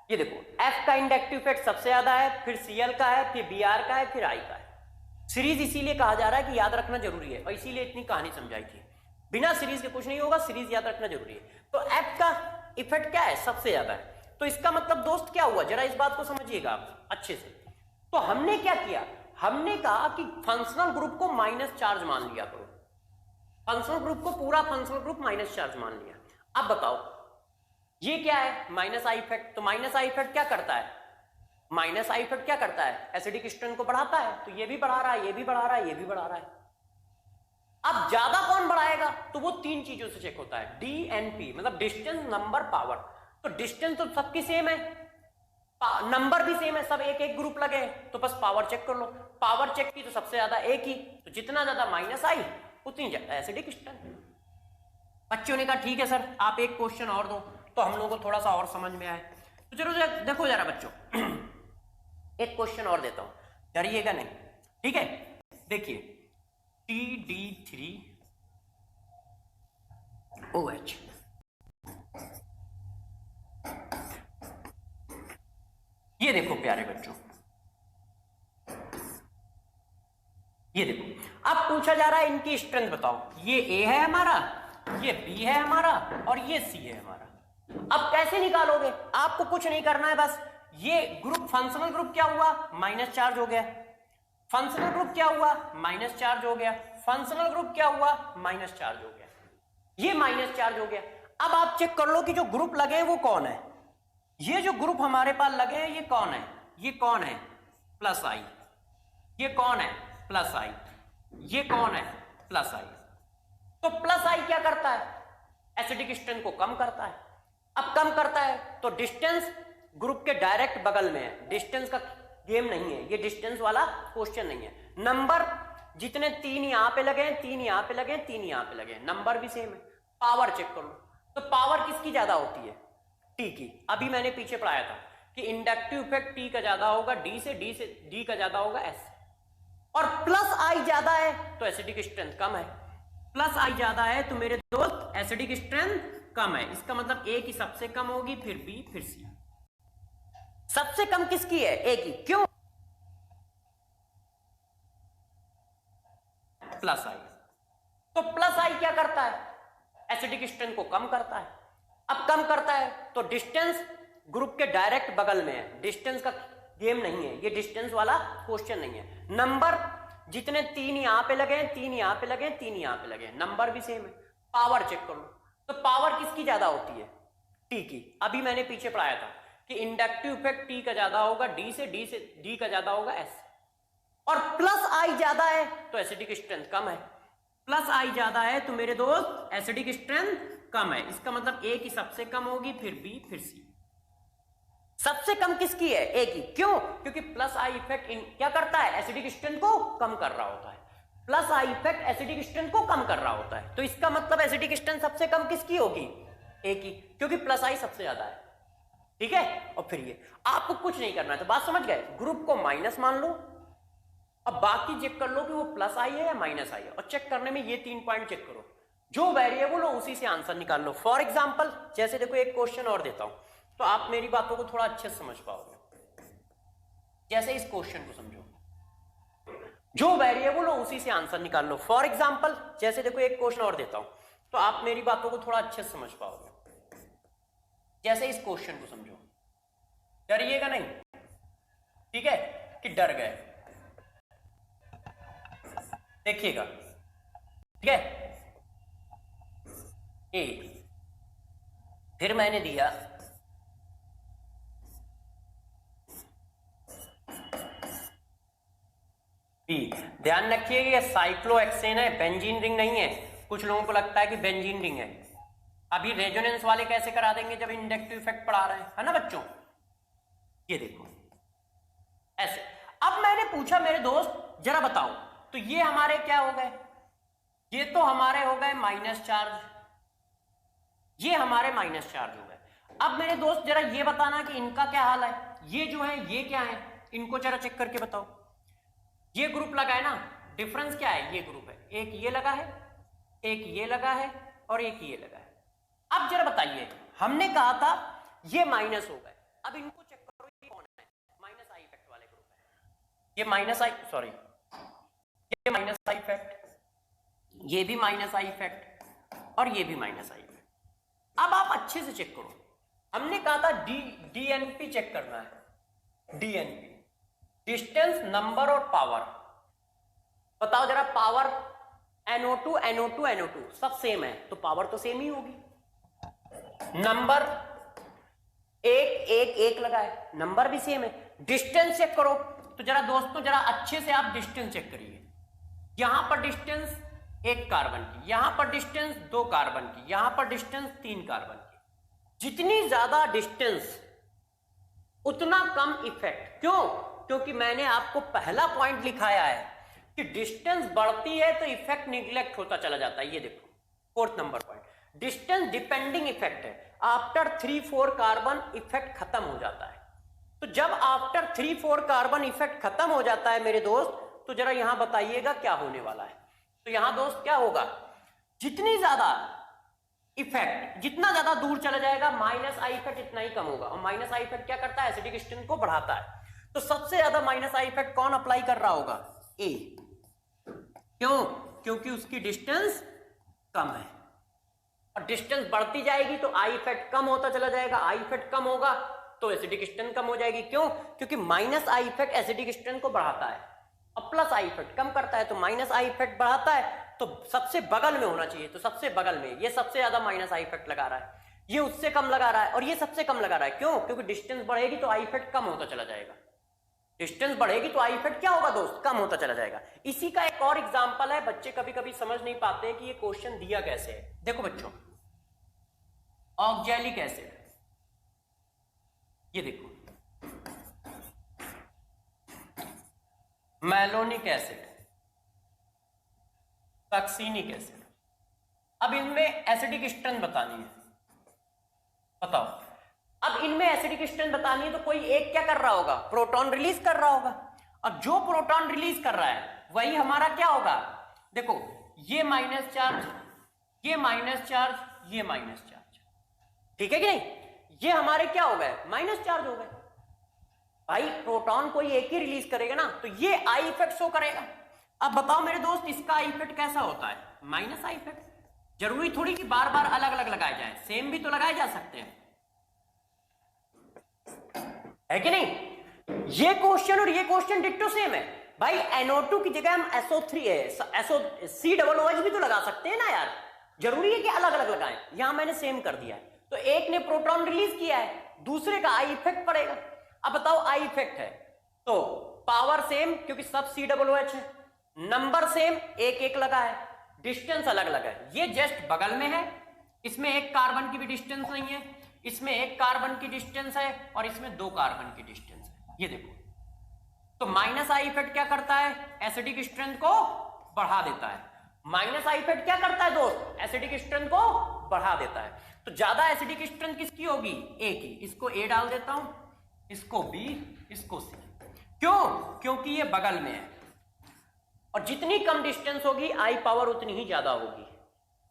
[SPEAKER 1] ये देखो F का इंडक्टिव इफेक्ट सबसे ज्यादा है, फिर Cl का है, फिर Br का है, फिर I का है। सीरीज इसीलिए कहा जा रहा है कि याद रखना जरूरी है, और इसीलिए इतनी कहानी समझाई थी। बिना सीरीज के कुछ नहीं होगा, सीरीज याद रखना जरूरी है। तो एफ का इफेक्ट क्या है, सबसे ज्यादा है। तो इसका मतलब दोस्त क्या हुआ, जरा इस बात को समझिएगा आप अच्छे से। तो हमने क्या किया, हमने कहा कि फंक्शनल ग्रुप को माइनस चार्ज मान लिया करो, फंक्शनल ग्रुप को पूरा फंक्शनल ग्रुप माइनस चार्ज मान लिया। अब बताओ ये क्या है, माइनस आई इफेक्ट। तो माइनस आई इफेक्ट क्या करता है, माइनस आई इफेक्ट क्या करता है, एसिडिक स्ट्रेंथ को बढ़ाता है। तो ये भी बढ़ा रहा है, ये भी बढ़ा रहा है, ये भी बढ़ा रहा है। अब ज्यादा कौन बढ़ाएगा, तो वो तीन चीजों से चेक होता है, डी एन पी, मतलब डिस्टेंस, नंबर, पावर। तो डिस्टेंस तो सबकी सेम है, नंबर भी सेम है, सब एक एक ग्रुप लगे, तो बस पावर चेक कर लो। पावर चेक की तो सबसे ज्यादा एक ही, तो जितना ज्यादा माइनस आई उतनी ज्यादा एसिडिक स्ट्रेंथ। बच्चों ने कहा ठीक है सर आप एक क्वेश्चन और दो, तो हम लोगों को थोड़ा सा और समझ में आए। तो चलो देखो जरा बच्चों, एक क्वेश्चन और देता हूं, डरिएगा नहीं, ठीक है। देखिए TD3OH, ये देखो प्यारे बच्चों, ये देखो। अब पूछा जा रहा है इनकी स्ट्रेंथ बताओ, ये A है हमारा, ये B है हमारा, और ये C है हमारा। अब कैसे निकालोगे, आपको कुछ नहीं करना है, बस ये ग्रुप, फंक्शनल ग्रुप क्या हुआ, माइनस चार्ज हो गया, फंक्शनल ग्रुप क्या हुआ, माइनस चार्ज हो गया, फंक्शनल ग्रुप क्या हुआ, माइनस चार्ज हो गया, ये माइनस चार्ज हो गया। अब आप चेक कर लो कि जो ग्रुप लगे हैं वो कौन है, ये जो ग्रुप हमारे पास लगे हैं ये कौन है, ये कौन है, प्लस आई, ये कौन है, प्लस आई, ये कौन है, प्लस आई। तो प्लस आई क्या करता है, एसिडिक स्ट्रेंथ को कम करता है। अब कम करता है तो डिस्टेंस ग्रुप के डायरेक्ट बगल में है, डिस्टेंस का गेम नहीं है, ये डिस्टेंस वाला क्वेश्चन नहीं है। नंबर जितने तीन यहां पे लगे, तीन यहां पे लगे, तीन यहां पे लगे, नंबर भी सेम है। पावर चेक कर लो, तो पावर किसकी ज्यादा होती है, टी की। अभी मैंने पीछे पढ़ाया था कि इंडक्टिव इफेक्ट टी का ज्यादा होगा, डी का ज्यादा होगा एस। और प्लस आई ज्यादा है तो एसिडिक स्ट्रेंथ कम है, प्लस आई ज्यादा है तो मेरे दोस्त एसिडिक स्ट्रेंथ कम है। इसका मतलब ए की सबसे कम होगी, फिर बी, फिर सी। सबसे कम किसकी है, ए की, क्यों, प्लस आई। तो प्लस आई क्या करता है, एसिडिक स्ट्रेंथ को कम करता है। अब कम करता है तो डिस्टेंस ग्रुप के डायरेक्ट बगल में है, डिस्टेंस का गेम नहीं है, ये डिस्टेंस वाला क्वेश्चन नहीं है। नंबर जितने तीन यहां पे लगे, तीन यहां पे लगे, तीन यहां पे लगे, नंबर भी सेम है। पावर चेक कर लो, तो पावर किसकी ज्यादा होती है, टी की। अभी मैंने पीछे पढ़ाया था कि इंडक्टिव इफेक्ट टी का ज्यादा होगा, डी का ज्यादा होगा एस। और प्लस आई ज्यादा है तो एसिडिक स्ट्रेंथ कम है, प्लस आई ज्यादा है तो मेरे दोस्त एसिडिक स्ट्रेंथ कम है। इसका मतलब ए की सबसे कम होगी, फिर बी, फिर सी। सबसे कम किसकी है, ए की, क्यों, क्योंकि प्लस आई इफेक्ट क्या करता है, एसिडिक स्ट्रेंथ को कम कर रहा होता है। Plus I effect acidic strength को कम कर रहा होता है, तो इसका मतलब एसिडिक स्ट्रेंथ सबसे कम किसकी होगी, ए की, क्योंकि प्लस आई सबसे ज्यादा है, ठीक है। और फिर ये आपको कुछ नहीं करना है, तो बात समझ गए, ग्रुप को माइनस मान लो, अब बाकी चेक कर लो कि वो प्लस आई है या माइनस आई है। और चेक करने में ये 3 पॉइंट चेक करो, जो वेरिएबल हो उसी से आंसर निकाल लो। फॉर एग्जांपल जैसे देखो एक क्वेश्चन और देता हूं तो आप मेरी बातों को थोड़ा अच्छे से समझ पाओगे। जैसे इस क्वेश्चन को समझो, जो वेरिएबल हो उसी से आंसर निकाल लो। फॉर एग्जांपल जैसे देखो एक क्वेश्चन और देता हूं तो आप मेरी बातों को थोड़ा अच्छे से समझ पाओगे। जैसे इस क्वेश्चन को समझो, डरिएगा नहीं, ठीक है, कि डर गए, देखिएगा, ठीक है। ए, फिर मैंने दिया बी। ध्यान रखिए ये साइक्लोहेक्सेन है, बेंजीन रिंग नहीं है। कुछ लोगों को लगता है कि बेंजीन रिंग है। अभी रेजोनेंस वाले कैसे करा देंगे जब इंडक्टिव इफेक्ट पढ़ा रहे हैं, है ना बच्चों। ये देखो ऐसे। अब मैंने पूछा मेरे दोस्त जरा बताओ, तो ये हमारे क्या हो गए, ये तो हमारे हो गए माइनस चार्ज, ये हमारे माइनस चार्ज हो गए। अब मेरे दोस्त जरा ये बताना कि इनका क्या हाल है, ये जो है ये क्या है, इनको जरा चेक करके बताओ। ये ग्रुप लगा है ना, डिफरेंस क्या है, ये ग्रुप है, एक ये लगा है, एक ये लगा है, और एक ये लगा है। अब जरा बताइए, हमने कहा था ये माइनस हो गए, अब इनको चेक करो, ये कौन है, माइनस आई इफेक्ट वाले ग्रुप है। ये माइनस आई, सॉरी, ये माइनस आई इफेक्ट, ये भी माइनस आई इफेक्ट, और ये भी माइनस आई इफेक्ट। अब आप अच्छे से चेक करो, हमने कहा था डीएनपी चेक करना है, डीएनपी डिस्टेंस, नंबर और पावर। बताओ जरा, पावर NO2 NO2 NO2 सब सेम है तो पावर तो सेम ही होगी। नंबर एक एक एक लगा है, नंबर भी सेम है। डिस्टेंस चेक करो, तो जरा दोस्तों जरा अच्छे से आप डिस्टेंस चेक करिए। यहां पर डिस्टेंस 1 कार्बन की, यहां पर डिस्टेंस 2 कार्बन की, यहां पर डिस्टेंस 3 कार्बन की। जितनी ज्यादा डिस्टेंस उतना कम इफेक्ट। क्यों? क्योंकि मैंने आपको पहला पॉइंट लिखाया है कि डिस्टेंस बढ़ती है तो इफेक्ट निग्लेक्ट होता चला जाता है। ये देखो 4th number point, distance depending effect है। आफ्टर 3-4 कार्बन इफेक्ट खत्म हो जाता है। तो जब आफ्टर 3-4 कार्बन इफेक्ट खत्म हो जाता है मेरे दोस्त, तो जरा यहां बताइएगा क्या होने वाला है। तो यहां दोस्त क्या होगा, जितनी ज्यादा इफेक्ट जितना ज्यादा दूर चला जाएगा माइनस आई इफेक्ट इतना ही कम होगा। और माइनस आई इफेक्ट क्या करता है, एसिडिक स्ट्रेंथ को बढ़ाता है। तो सबसे ज्यादा माइनस आई इफेक्ट कौन अप्लाई कर रहा होगा, ए। क्यों? क्योंकि उसकी डिस्टेंस कम है और डिस्टेंस बढ़ती जाएगी तो आई इफेक्ट कम होता चला जाएगा। आई इफेक्ट कम होगा तो एसिडिक स्ट्रेंथ कम हो जाएगी। क्यों? क्योंकि minus I effect acidic strength को बढ़ाता है और प्लस आई इफेक्ट कम करता है। तो माइनस आई इफेक्ट बढ़ाता है तो सबसे बगल में होना चाहिए, तो सबसे बगल में ये सबसे ज्यादा माइनस आई इफेक्ट लगा रहा है, ये उससे कम लगा रहा है और ये सबसे कम लगा रहा है। क्यों? क्योंकि डिस्टेंस बढ़ेगी तो आई इफेक्ट कम होता चला जाएगा। डिस्टेंस बढ़ेगी तो आई इफेक्ट क्या होगा दोस्त, कम होता चला जाएगा। इसी का एक और एग्जांपल है, बच्चे कभी कभी समझ नहीं पाते कि ये क्वेश्चन दिया कैसे है। देखो बच्चों, ऑक्जेलिक एसिड, ये देखो मैलोनिक एसिड, सक्सीनिक एसिड। अब इनमें एसिडिक स्ट्रेंथ बतानी है, बताओ। अब इनमें एसिडिक स्ट्रेंथ बतानी है तो कोई एक क्या कर रहा होगा, प्रोटॉन रिलीज कर रहा होगा। अब जो प्रोटॉन रिलीज कर रहा है वही हमारा क्या होगा, देखो ये माइनस चार्ज, ये माइनस चार्ज, ये माइनस चार्ज, ठीक है कि नहीं? ये हमारे क्या हो गए, माइनस चार्ज हो गए। भाई प्रोटॉन कोई एक ही रिलीज करेगा ना, तो ये आई इफेक्ट शो करेगा। अब बताओ मेरे दोस्त, इसका आई इफेक्ट कैसा होता है, माइनस आई इफेक्ट। जरूरी थोड़ी कि बार बार अलग अलग लगाए जाए, सेम भी तो लगाए जा सकते हैं, है कि नहीं? ये क्वेश्चन और ये क्वेश्चन डिट्टो सेम है। भाई NO2 की जगह हम COOH भी तो लगा सकते हैं ना यार, जरूरी है कि अलग अलग लगाएं। यहां मैंने सेम कर दिया है, तो एक ने प्रोटॉन रिलीज किया है, दूसरे का आई इफेक्ट पड़ेगा। अब बताओ आई इफेक्ट है तो पावर सेम क्योंकि सब COOH है, नंबर सेम एक एक लगा है, डिस्टेंस अलग अलग है। ये जस्ट बगल में है, इसमें 1 कार्बन की भी डिस्टेंस नहीं है, इसमें 1 कार्बन की डिस्टेंस है और इसमें 2 कार्बन की डिस्टेंस है। ये देखो, तो माइनस आई इफेक्ट क्या करता है, एसिडिक स्ट्रेंथ को बढ़ा देता है। माइनस आई इफेक्ट क्या करता है दोस्त, एसिडिक स्ट्रेंथ को बढ़ा देता है। तो ज्यादा एसिडिक स्ट्रेंथ किसकी होगी, ए की। इसको ए डाल देता हूं, इसको बी, इसको सी। क्यों? क्योंकि ये बगल में है और जितनी कम डिस्टेंस होगी आई पावर उतनी ही ज्यादा होगी।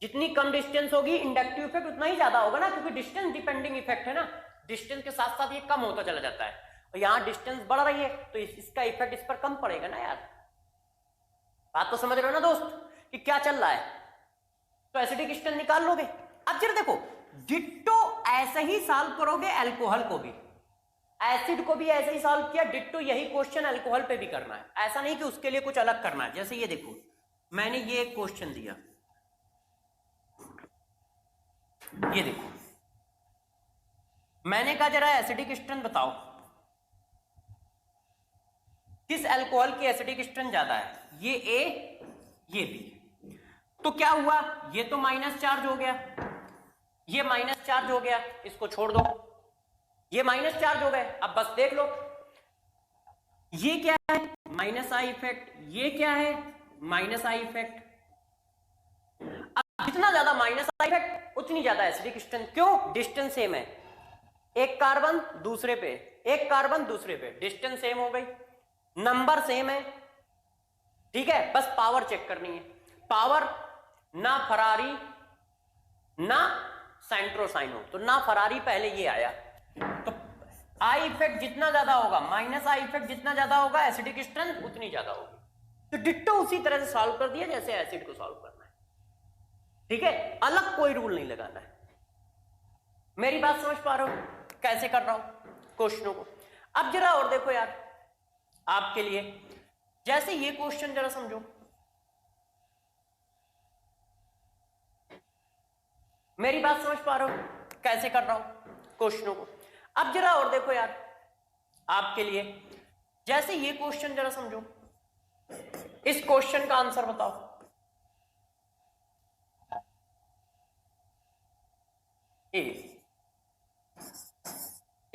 [SPEAKER 1] जितनी कम डिस्टेंस होगी इंडक्टिव इफेक्ट उतना ही ज्यादा होगा ना, क्योंकि डिस्टेंस डिपेंडिंग इफेक्ट है ना, डिस्टेंस के साथ साथ ये कम होता चला जाता है। और यहां डिस्टेंस बढ़ रही है तो इसका इफेक्ट इस पर कम पड़ेगा ना यार। बात तो समझ रहे हो ना दोस्त कि क्या चल रहा है? तो एसिडिक स्ट्रेंथ निकाल लोगे। अब जरा देखो, डिट्टो ऐसे ही सॉल्व करोगे अल्कोहल को भी, एसिड को भी ऐसे ही सॉल्व किया। डिट्टो यही क्वेश्चन अल्कोहल पे भी करना है, ऐसा नहीं कि उसके लिए कुछ अलग करना है। जैसे ये देखो, मैंने ये एक क्वेश्चन दिया, ये देखो मैंने कहा जरा एसिडिक स्ट्रेंथ बताओ, किस अल्कोहल की एसिडिक स्ट्रेंथ ज्यादा है, ये ए ये बी। तो क्या हुआ, ये तो माइनस चार्ज हो गया, ये माइनस चार्ज हो गया, इसको छोड़ दो, ये माइनस चार्ज हो गए। अब बस देख लो, ये क्या है, माइनस आई इफेक्ट, ये क्या है, माइनस आई इफेक्ट। अब जितना ज्यादा माइनस आई इफेक्ट उतनी ज्यादा एसिडिक स्ट्रेंथ। क्यों? डिस्टेंस सेम है, 1 कार्बन दूसरे पे, 1 कार्बन दूसरे पे, डिस्टेंस सेम हो गई, नंबर सेम है, ठीक है। बस पावर चेक करनी है। पावर ना फरारी ना सेंट्रोसाइनो, तो ना फरारी पहले ये आया। तो आई इफेक्ट जितना ज्यादा होगा, माइनस आई इफेक्ट जितना ज्यादा होगा, एसिडिक स्ट्रेंथ उतनी ज्यादा होगी। तो डिट्टो उसी तरह से सॉल्व कर दिया जैसे एसिड को सॉल्व करना है। ठीक है, अलग कोई रूल नहीं लगाना है। मेरी बात समझ पा रहे हो कैसे कर रहा हूं क्वेश्चनों को? अब जरा और देखो यार, आपके लिए जैसे ये क्वेश्चन जरा समझो, मेरी बात समझ पा रहे हो कैसे कर रहा हूं क्वेश्चनों को? अब जरा और देखो यार, आपके लिए जैसे ये क्वेश्चन जरा समझो, इस क्वेश्चन का आंसर बताओ। ए,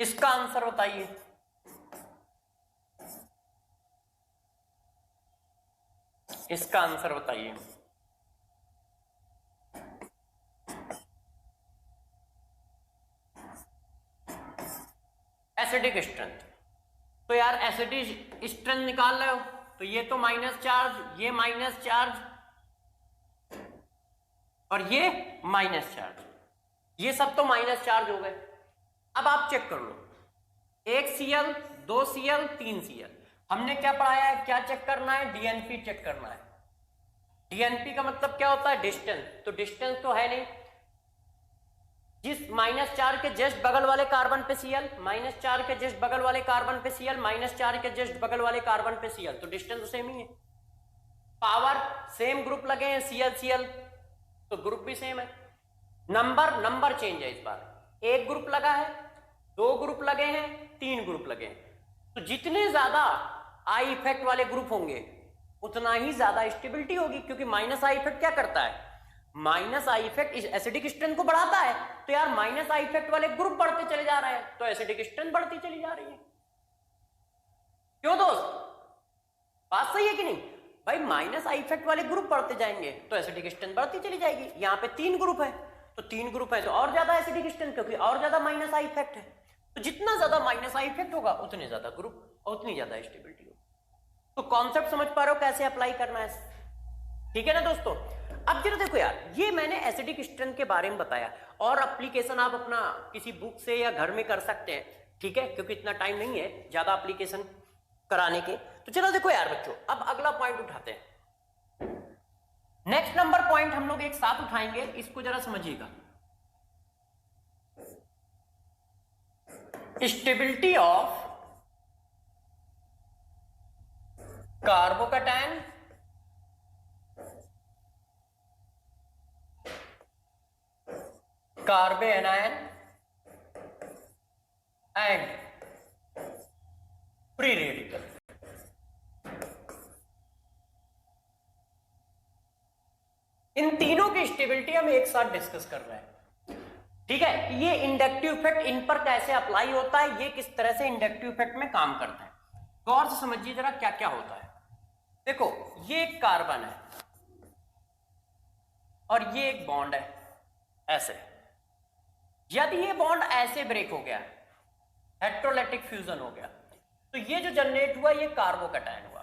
[SPEAKER 1] इसका आंसर बताइए। इसका आंसर बताइए। एसिडिक स्ट्रेंथ, तो यार एसिडिक स्ट्रेंथ निकाल रहे हो तो ये तो माइनस चार्ज, ये माइनस चार्ज और ये माइनस चार्ज, ये सब तो माइनस चार्ज हो गए। अब आप चेक कर लो, 1 Cl 2 Cl 3 Cl, हमने क्या पढ़ाया है, क्या चेक करना है? डीएनपी चेक करना है। डीएनपी का मतलब क्या होता है? डिस्टेंस। तो डिस्टेंस तो है नहीं, जिस माइनस चार्ज के जस्ट बगल वाले कार्बन पे Cl, माइनस चार्ज के जस्ट बगल वाले कार्बन पे Cl, माइनस चार्ज के जस्ट बगल वाले कार्बन पे Cl, तो डिस्टेंस तो सेम ही है। पावर सेम ग्रुप लगे हैं Cl Cl, तो ग्रुप भी सेम है। नंबर चेंज है इस बार, 1 ग्रुप लगा है, 2 ग्रुप लगे हैं, 3 ग्रुप लगे हैं। तो जितने ज्यादा आई इफेक्ट वाले ग्रुप होंगे उतना ही ज्यादा स्टेबिलिटी होगी, क्योंकि माइनस आई इफेक्ट क्या करता है? Minus I effect acidic strength को बढ़ाता है। तो यार माइनस आई इफेक्ट वाले ग्रुप बढ़ते चले जा रहे हैं तो एसिडिक स्ट्रेंथ बढ़ती चली जा रही है। क्यों दोस्त, बात सही है कि नहीं भाई? माइनस आई इफेक्ट वाले ग्रुप बढ़ते जाएंगे तो एसिडिक स्ट्रेंथ बढ़ती चली जाएगी। यहाँ पे 3 ग्रुप है, तो 3 ग्रुप है तो और ज्यादा एसिडिक स्ट्रेंथ, क्योंकि और ज्यादा माइनस आई इफेक्ट है। तो जितना ज्यादा माइनस आई इफेक्ट होगा उतने ज्यादा ग्रुप और उतनी ज्यादा स्टेबिलिटी होगी। तो कॉन्सेप्ट समझ पा रहे हो कैसे अप्लाई करना है? ठीक है ना दोस्तों? अब जरा देखो यार, ये मैंने एसिडिक स्ट्रेंथ के बारे में बताया, और एप्लीकेशन आप अपना किसी बुक से या घर में कर सकते हैं, ठीक है, क्योंकि इतना टाइम नहीं है ज्यादा एप्लीकेशन कराने के। तो चलो देखो यार बच्चों, अब अगला पॉइंट उठाते हैं। नेक्स्ट नंबर पॉइंट हम लोग एक साथ उठाएंगे, इसको जरा समझिएगा। Stability of carbocation carbanion and free radical. इन तीनों की स्टेबिलिटी हम एक साथ डिस्कस कर रहे हैं, ठीक है? ये इंडक्टिव इफेक्ट इन पर कैसे अप्लाई होता है, ये किस तरह से इंडक्टिव इफेक्ट में काम करता है, गौर से समझिए जरा क्या क्या होता है। देखो, ये एक कार्बन है और ये एक बॉन्ड है, ऐसे। यदि ये बॉन्ड ऐसे ब्रेक हो गया, हेटेरोलेटिक फ्यूजन हो गया, तो ये जो जनरेट हुआ ये कार्बोकैटायन हुआ।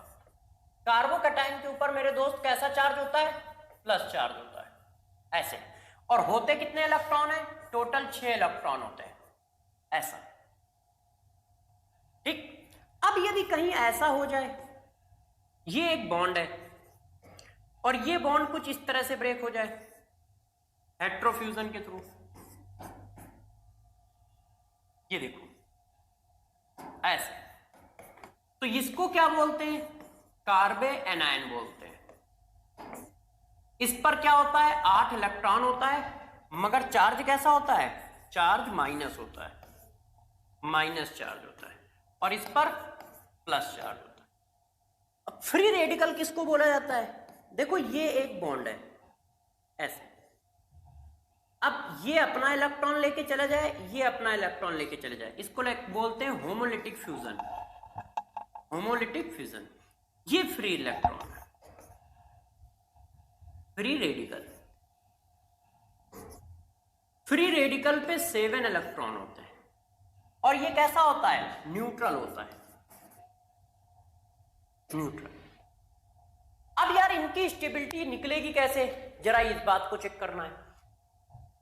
[SPEAKER 1] कार्बोकैटायन के ऊपर मेरे दोस्त कैसा चार्ज होता है? प्लस चार्ज होता है, ऐसे। और होते कितने इलेक्ट्रॉन है? टोटल 6 इलेक्ट्रॉन होते हैं, ऐसा, ठीक। अब यदि कहीं ऐसा हो जाए, ये एक बॉन्ड है और ये बॉन्ड कुछ इस तरह से ब्रेक हो जाए हेटेरोफ्यूजन के थ्रू, ये देखो ऐसे, तो इसको क्या बोलते हैं? कार्बेनायन बोलते हैं। इस पर क्या होता है? 8 इलेक्ट्रॉन होता है, मगर चार्ज कैसा होता है? चार्ज माइनस होता है, माइनस चार्ज होता है, और इस पर प्लस चार्ज होता है। अब फ्री रेडिकल किसको बोला जाता है? देखो, ये एक बॉन्ड है ऐसे, अब ये अपना इलेक्ट्रॉन लेके चला जाए, ये अपना इलेक्ट्रॉन लेके चले जाए, इसको बोलते हैं होमोलिटिक फ्यूजन। होमोलिटिक फ्यूजन, ये फ्री इलेक्ट्रॉन है, फ्री रेडिकल। फ्री रेडिकल पे 7 इलेक्ट्रॉन होते हैं और ये कैसा होता है? न्यूट्रल होता है, न्यूट्रल। अब यार इनकी स्टेबिलिटी निकलेगी कैसे, जरा इस बात को चेक करना है।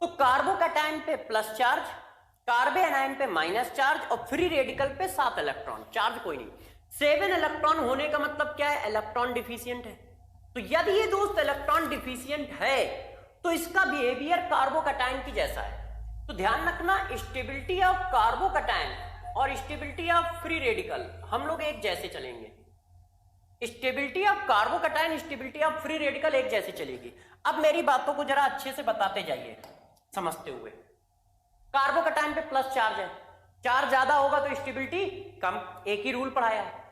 [SPEAKER 1] तो कार्बोकैटायन पे प्लस चार्ज, कार्बेनायन पे माइनस चार्ज और फ्री रेडिकल पे 7 इलेक्ट्रॉन, चार्ज कोई नहीं। 7 इलेक्ट्रॉन होने का मतलब क्या है? इलेक्ट्रॉन डिफिशियंट है। तो यदि ये दोस्त इलेक्ट्रॉन डिफिशियंट है तो इसका बिहेवियर कार्बोकैटायन की जैसा है। तो ध्यान रखना, स्टेबिलिटी ऑफ कार्बोकैटायन और स्टेबिलिटी ऑफ फ्री रेडिकल हम लोग एक जैसे चलेंगे। Stability of carbocation, stability of free radical एक जैसे चलेगी। अब मेरी बातों को जरा अच्छे से बताते जाइए समझते हुए। कार्बोकैटायन पे प्लस चार्ज है, चार्ज ज्यादा होगा तो स्टेबिलिटी कम, एक ही रूल पढ़ाया है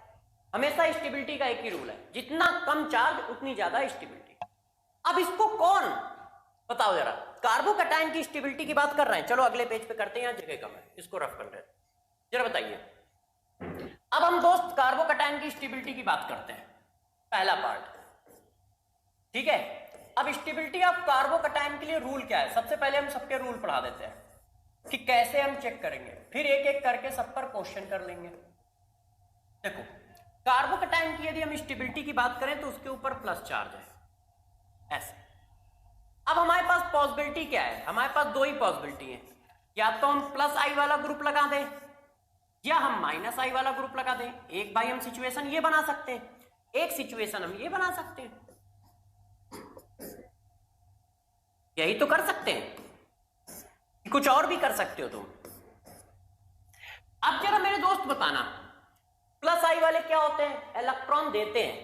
[SPEAKER 1] हमेशा, स्टेबिलिटी का एक ही रूल है, जितना कम चार्ज उतनी ज्यादा स्टेबिलिटी। अब इसको कौन बताओ जरा, कार्बोकैटायन की स्टेबिलिटी की बात कर रहे हैं, चलो अगले पेज पे करते हैं, यहां जगह कम है, इसको रफ कर रहे हैं, जरा बताइए। अब हम दोस्त कार्बोकैटायन की स्टेबिलिटी की बात करते हैं, पहला पार्ट, ठीक है। अब स्टेबिलिटी ऑफ कार्बोकैटायन के लिए रूल क्या है, सबसे पहले हम सबके रूल पढ़ा देते हैं कि कैसे हम चेक करेंगे, फिर एक एक करके सब पर क्वेश्चन कर लेंगे। देखो कार्बोकैटायन की यदि हम स्टेबिलिटी की बात करें तो उसके ऊपर प्लस चार्ज है ऐसे। अब हमारे पास पॉसिबिलिटी क्या है, हमारे पास दो ही पॉसिबिलिटी है, या तो हम प्लस आई वाला ग्रुप लगा दें या हम माइनस आई वाला ग्रुप लगा दें। एक भाई हम सिचुएशन ये बना सकते हैं, एक सिचुएशन हम ये बना सकते हैं, यही तो कर सकते हैं, कुछ और भी कर सकते हो तुम। अब जरा मेरे दोस्त बताना, प्लस आई वाले क्या होते हैं, इलेक्ट्रॉन देते हैं।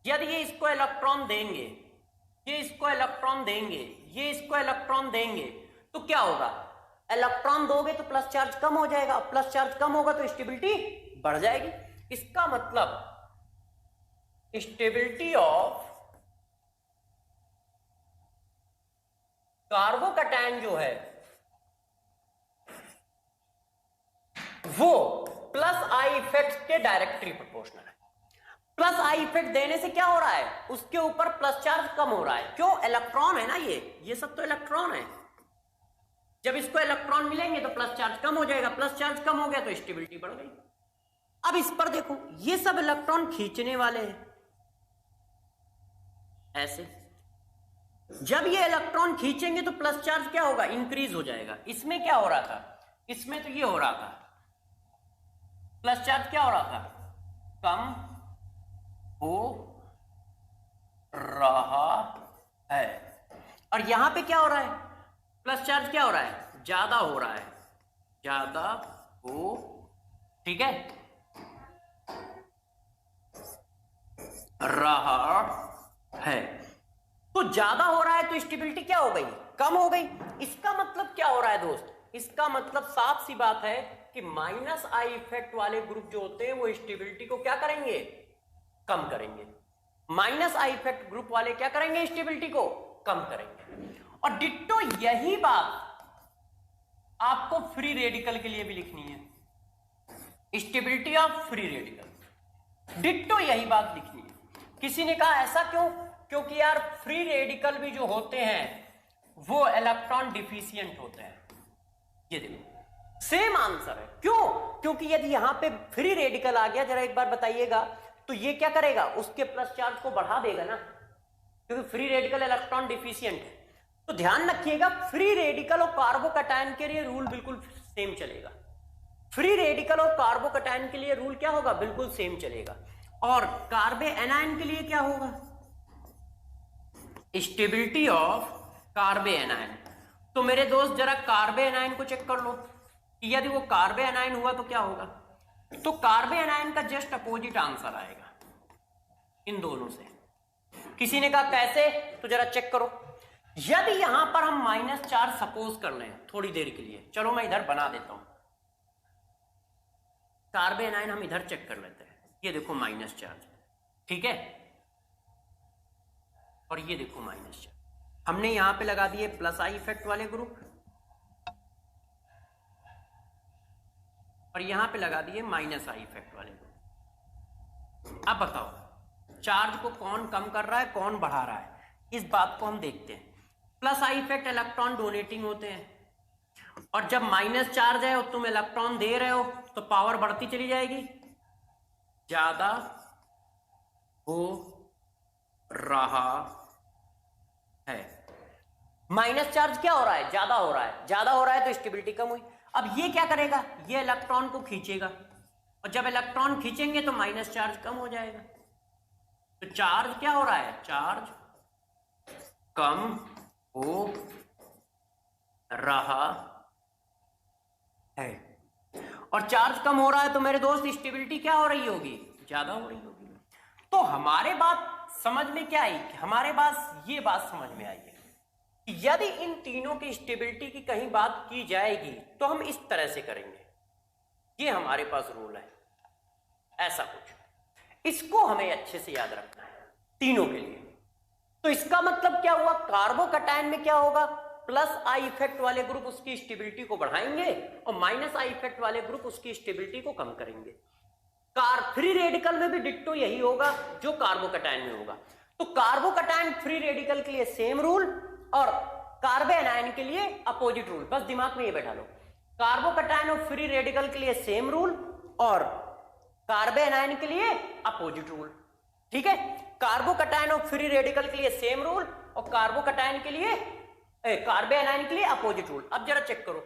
[SPEAKER 1] यदि ये इसको इलेक्ट्रॉन देंगे, ये इसको इलेक्ट्रॉन देंगे, ये इसको इलेक्ट्रॉन देंगे, तो क्या होगा, इलेक्ट्रॉन दोगे तो प्लस चार्ज कम हो जाएगा, प्लस चार्ज कम होगा तो स्टेबिलिटी बढ़ जाएगी। इसका मतलब स्टेबिलिटी ऑफ कार्बोकैटायन जो है वो प्लस आई इफेक्ट के डायरेक्टली प्रोपोर्शनल है। प्लस आई इफेक्ट देने से क्या हो रहा है, उसके ऊपर प्लस चार्ज कम हो रहा है, क्यों, इलेक्ट्रॉन है ना, ये सब तो इलेक्ट्रॉन है, जब इसको इलेक्ट्रॉन मिलेंगे तो प्लस चार्ज कम हो जाएगा, प्लस चार्ज कम हो गया तो स्टेबिलिटी बढ़ गई। अब इस पर देखो, ये सब इलेक्ट्रॉन खींचने वाले हैं ऐसे, जब ये इलेक्ट्रॉन खींचेंगे तो प्लस चार्ज क्या होगा, इंक्रीज हो जाएगा। इसमें क्या हो रहा था, इसमें तो ये हो रहा था, प्लस चार्ज क्या हो रहा था, कम हो रहा है, और यहां पे क्या हो रहा है, प्लस चार्ज क्या हो रहा है, ज्यादा हो रहा है, ज्यादा हो, ठीक है, रहा है। तो ज्यादा हो रहा है तो स्टेबिलिटी क्या हो गई, कम हो गई। इसका मतलब क्या हो रहा है दोस्त, इसका मतलब साफ सी बात है कि माइनस आई इफेक्ट वाले ग्रुप जो होते हैं वो स्टेबिलिटी को क्या करेंगे, कम करेंगे। माइनस आई इफेक्ट ग्रुप वाले क्या करेंगे, स्टेबिलिटी को कम करेंगे। और डिट्टो यही बात आपको फ्री रेडिकल के लिए भी लिखनी है, stability of free radical, ditto यही बात लिखनी है। किसी ने कहा ऐसा क्यों, क्योंकि यार फ्री रेडिकल भी जो होते हैं वो इलेक्ट्रॉन डिफिशिएंट होते हैं। ये देखो सेम आंसर है, क्यों, क्योंकि यदि यहां पे फ्री रेडिकल आ गया, जरा एक बार बताइएगा, तो ये क्या करेगा, उसके प्लस चार्ज को बढ़ा देगा ना, क्योंकि फ्री रेडिकल इलेक्ट्रॉन डिफिशिएंट है। तो ध्यान रखिएगा, फ्री रेडिकल और कार्बोकैटायन के लिए रूल बिल्कुल सेम चलेगा, फ्री रेडिकल और कार्बोकैटायन के लिए रूल क्या होगा, बिल्कुल सेम चलेगा। और कार्बे एनायन के लिए क्या होगा, स्टेबिलिटी ऑफ कार्बे एनायन। तो मेरे दोस्त जरा कार्बे एनायन को चेक कर लो, यदि वो कार्बे एनायन हुआ तो क्या होगा, तो कार्बे एनायन का जस्ट अपोजिट आंसर आएगा इन दोनों से। किसी ने कहा कैसे, तो जरा चेक करो, यदि यहां पर हम माइनस चार्ज सपोज कर लें थोड़ी देर के लिए, चलो मैं इधर बना देता हूं, कार्बे एनायन हम इधर चेक कर लेते हैं, ये देखो माइनस चार्ज, ठीक है, और ये देखो माइनस चार्ज, हमने यहां पे लगा दिए प्लस आई इफेक्ट वाले ग्रुप और यहां पे लगा दिए माइनस आई इफेक्ट वाले ग्रुप। अब बताओ चार्ज को कौन कम कर रहा है, कौन बढ़ा रहा है, इस बात को हम देखते हैं। Plus I effect electron donating होते हैं, और जब माइनस चार्ज है और तुम इलेक्ट्रॉन दे रहे हो तो पावर बढ़ती चली जाएगी, ज्यादा हो रहा है। माइनस चार्ज क्या हो रहा है, ज्यादा हो रहा है, ज्यादा हो रहा है तो स्टेबिलिटी कम हुई। अब ये क्या करेगा, ये इलेक्ट्रॉन को खींचेगा, और जब इलेक्ट्रॉन खींचेंगे तो माइनस चार्ज कम हो जाएगा। तो चार्ज क्या हो रहा है, चार्ज कम हो रहा है और चार्ज कम हो रहा है तो मेरे दोस्त स्टेबिलिटी क्या हो रही होगी, ज्यादा हो रही होगी। तो हमारे बात समझ में क्या आई, हमारे पास ये बात समझ में आई है कि यदि इन तीनों की स्टेबिलिटी की कहीं बात की जाएगी तो हम इस तरह से करेंगे, ये हमारे पास रूल है, ऐसा कुछ। इसको हमें अच्छे से याद रखना है तीनों के लिए। तो इसका मतलब क्या हुआ, कार्बोकैटायन में क्या होगा, प्लस आई इफेक्ट वाले ग्रुप उसकी स्टेबिलिटी को बढ़ाएंगे और माइनस आई इफेक्ट वाले ग्रुप उसकी स्टेबिलिटी को कम करेंगे। फ्री रेडिकल में भी डिट्टो यही होगा जो कार्बोकैटायन में होगा। तो कार्बोकैटायन फ्री रेडिकल के लिए सेम रूल और कार्बोएनायन के लिए अपोजिट रूल, बस दिमाग में ये बैठा लो। कार्बोकैटायन और फ्री रेडिकल के लिए सेम रूल और कार्बोएनायन के लिए अपोजिट रूल, ठीक है। कार्बोकैटायन और फ्री रेडिकल के लिए सेम रूल और कार्बोकैटायन के लिए कार्बोएनायन के लिए अपोजिट रूल। अब जरा चेक करो,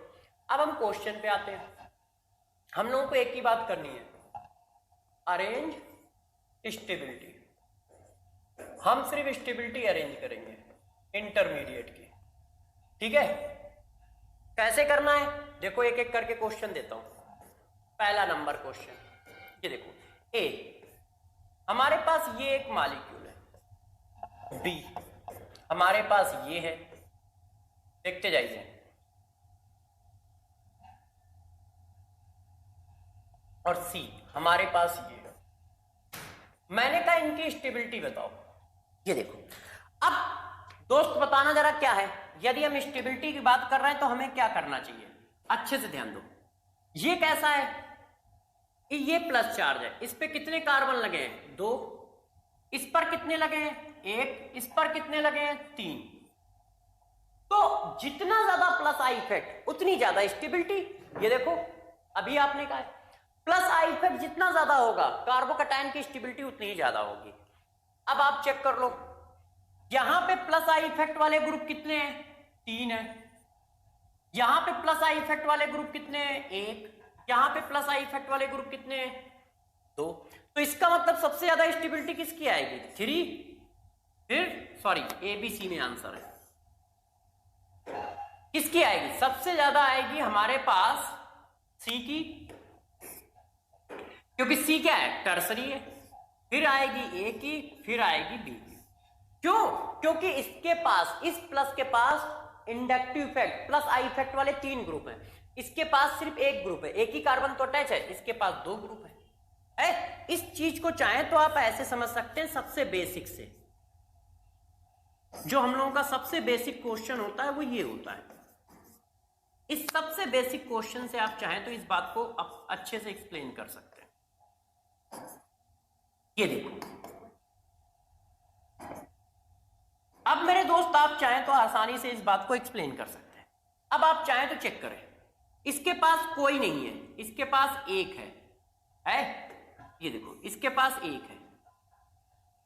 [SPEAKER 1] अब हम क्वेश्चन पे आते हैं। हम लोगों को एक ही बात करनी है, अरेंज स्टेबिलिटी। हम सिर्फ स्टेबिलिटी अरेंज करेंगे इंटरमीडिएट की, ठीक है। कैसे करना है देखो, एक एक करके क्वेश्चन देता हूं। पहला नंबर क्वेश्चन, ये देखो, ए हमारे पास ये एक मॉलिक्यूल है, बी हमारे पास ये है, देखते जाइए, और सी हमारे पास ये है। मैंने कहा इनकी स्टेबिलिटी बताओ। ये देखो, अब दोस्त बताना जरा क्या है, यदि हम स्टेबिलिटी की बात कर रहे हैं तो हमें क्या करना चाहिए, अच्छे से ध्यान दो। ये कैसा है, ये प्लस चार्ज है, इस पे कितने कार्बन लगे हैं, 2। इस पर कितने लगे हैं, 1। इस पर कितने लगे हैं, 3। तो जितना ज्यादा प्लस आई इफेक्ट उतनी ज्यादा स्टेबिलिटी। ये देखो, अभी आपने कहा प्लस आई इफेक्ट जितना ज्यादा होगा कार्बोकैटायन की स्टेबिलिटी उतनी ही ज्यादा होगी। अब आप चेक कर लो, यहां पे प्लस आई इफेक्ट वाले ग्रुप कितने हैं, 3 है। यहां पे प्लस आई इफेक्ट वाले ग्रुप कितने हैं, 1। यहां पे प्लस आई इफेक्ट वाले ग्रुप कितने हैं, 2। तो इसका मतलब सबसे ज्यादा स्टेबिलिटी किसकी आएगी, 3। फिर सॉरी, ए बी सी में आंसर है, किसकी आएगी, सबसे ज्यादा आएगी हमारे पास सी की, क्योंकि सी क्या है, टर्सरी है। फिर आएगी ए की, फिर आएगी बी की। क्यों, क्योंकि इसके पास, इस प्लस के पास inductive effect plus I effect वाले 3 ग्रुप हैं, इसके पास सिर्फ एक ग्रुप है, एक ही कार्बन तो अटैच है, इसके पास 2 ग्रुप है। इस चीज को चाहे तो आप ऐसे समझ सकते हैं, सबसे बेसिक से जो हम लोगों का सबसे बेसिक क्वेश्चन होता है वो ये होता है। इस सबसे बेसिक क्वेश्चन से आप चाहें तो इस बात को आप अच्छे से एक्सप्लेन कर सकते हैं। ये देखो, अब मेरे दोस्त आप चाहें तो आसानी से इस बात को एक्सप्लेन कर सकते हैं। अब आप चाहें तो चेक करें, इसके पास कोई नहीं है, इसके पास 1 है। ये देखो, इसके पास 1 है,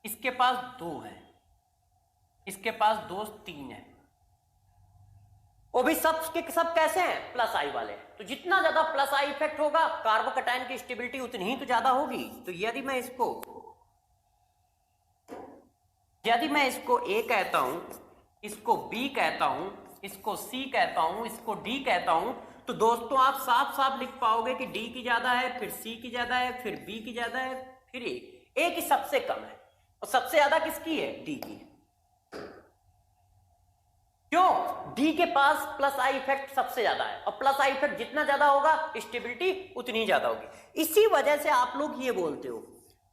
[SPEAKER 1] इसके पास 2 है, इसके पास दोस्त 3 है, वो भी सब के सब कैसे हैं, प्लस आई वाले। तो जितना ज्यादा प्लस आई इफेक्ट होगा कार्बोकैटायन की स्टेबिलिटी उतनी ही तो ज्यादा होगी। तो यदि मैं इसको ए कहता हूं, इसको बी कहता हूं, इसको सी कहता हूं, इसको डी कहता हूं, तो दोस्तों आप साफ साफ लिख पाओगे कि डी की ज्यादा है, फिर सी की ज्यादा है, फिर बी की ज्यादा है, फिर ए की सबसे कम है और सबसे ज्यादा किसकी है, डी की। क्यों, डी के पास प्लस आई इफेक्ट सबसे ज्यादा है और प्लस आई इफेक्ट जितना ज्यादा होगा स्टेबिलिटी उतनी ज्यादा होगी। इसी वजह से आप लोग ये बोलते हो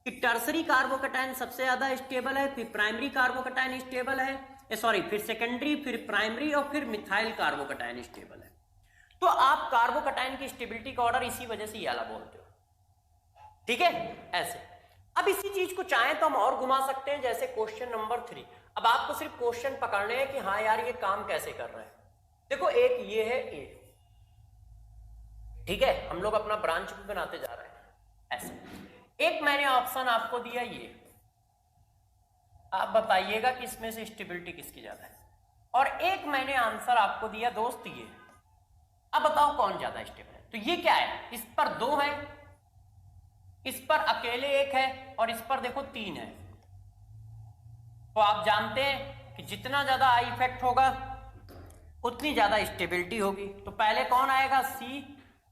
[SPEAKER 1] कि टर्सरी कार्बोकैटायन सबसे ज्यादा स्टेबल है, फिर प्राइमरी कार्बोकैटायन स्टेबल है, फिर सेकेंडरी, फिर प्राइमरी और फिर मिथाइल कार्बोकैटायन स्टेबल है। तो आप कार्बोकैटायन की स्टेबिलिटी का ऑर्डर इसी वजह से ये वाला बोलते हो, ठीक है, ऐसे। अब इसी चीज को चाहें तो हम और घुमा सकते हैं, जैसे क्वेश्चन नंबर 3। अब आपको सिर्फ क्वेश्चन पकड़ने हैं कि हाँ यार ये काम कैसे कर रहा है। देखो, एक ये है ए, ठीक है, हम लोग अपना ब्रांच भी बनाते जा रहे हैं ऐसे। एक मैंने ऑप्शन आपको दिया ये, आप बताइएगा कि इसमें से स्टेबिलिटी किसकी ज्यादा है, और एक मैंने आंसर आपको दिया दोस्त ये। अब बताओ कौन ज्यादा स्टेबल है। तो ये क्या है, इस पर 2 है, इस पर अकेले 1 है और इस पर देखो 3 है। तो आप जानते हैं कि जितना ज्यादा आई इफेक्ट होगा उतनी ज्यादा स्टेबिलिटी होगी। तो पहले कौन आएगा? सी,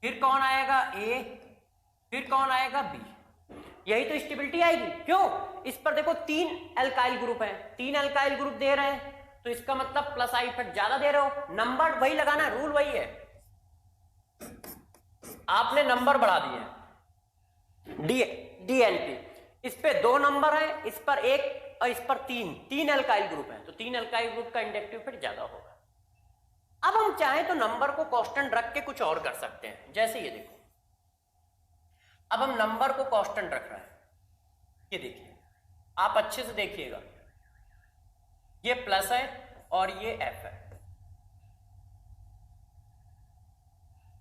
[SPEAKER 1] फिर कौन आएगा? ए, फिर कौन आएगा? बी। यही तो स्टेबिलिटी आएगी। क्यों? इस पर देखो 3 एल्काइल ग्रुप है, 3 एल्काइल ग्रुप दे रहे हैं, तो इसका मतलब प्लस आई इफेक्ट ज्यादा दे रहे हो। नंबर वही लगाना है, रूल वही है, आपने नंबर बढ़ा दिए। डीएनपी इस पे 2 नंबर है, इस पर 1 और इस पर 3 एल्काइल ग्रुप है, तो 3 एल्काइल ग्रुप का इंडक्टिव इफेक्ट ज्यादा होगा। अब हम चाहें तो नंबर को कांस्टेंट रख के कुछ और कर सकते हैं, जैसे ये देखो, अब हम नंबर को कांस्टेंट रख रहे हैं, ये देखिए, आप अच्छे से देखिएगा, ये प्लस है और ये एफ है,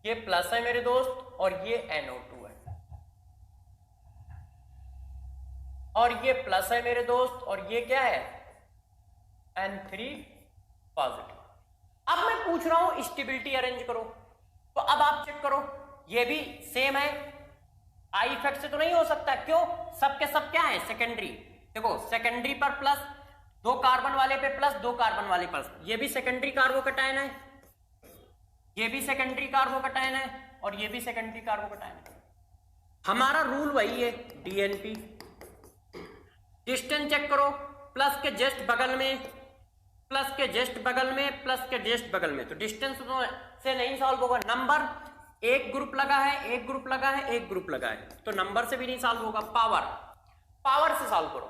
[SPEAKER 1] ये प्लस है मेरे दोस्त और ये NO2 है, और ये प्लस है मेरे दोस्त और ये क्या है? N3 positive. अब मैं पूछ रहा हूं स्टेबिलिटी अरेंज करो, तो अब आप चेक करो, ये भी सेम है, आई इफेक्ट से तो नहीं हो सकता। क्यों? सबके सब क्या है? सेकेंडरी। देखो सेकेंडरी पर प्लस, 2 कार्बन वाले पे प्लस, 2 कार्बन वाले प्लस, ये भी सेकेंडरी कार्बोकैटायन है, ये भी सेकेंडरी कार्बोकैटायन है और ये भी सेकेंडरी कार्बोकैटायन है। हमारा रूल वही है, डीएनपी। डिस्टेंस चेक करो, प्लस के जस्ट बगल में, प्लस के जस्ट बगल में, प्लस के जस्ट बगल में, तो डिस्टेंस से नहीं सॉल्व होगा। नंबर, एक ग्रुप लगा है, एक ग्रुप लगा है, एक ग्रुप लगा है, तो नंबर से भी नहीं सॉल्व होगा। पावर से सॉल्व करो,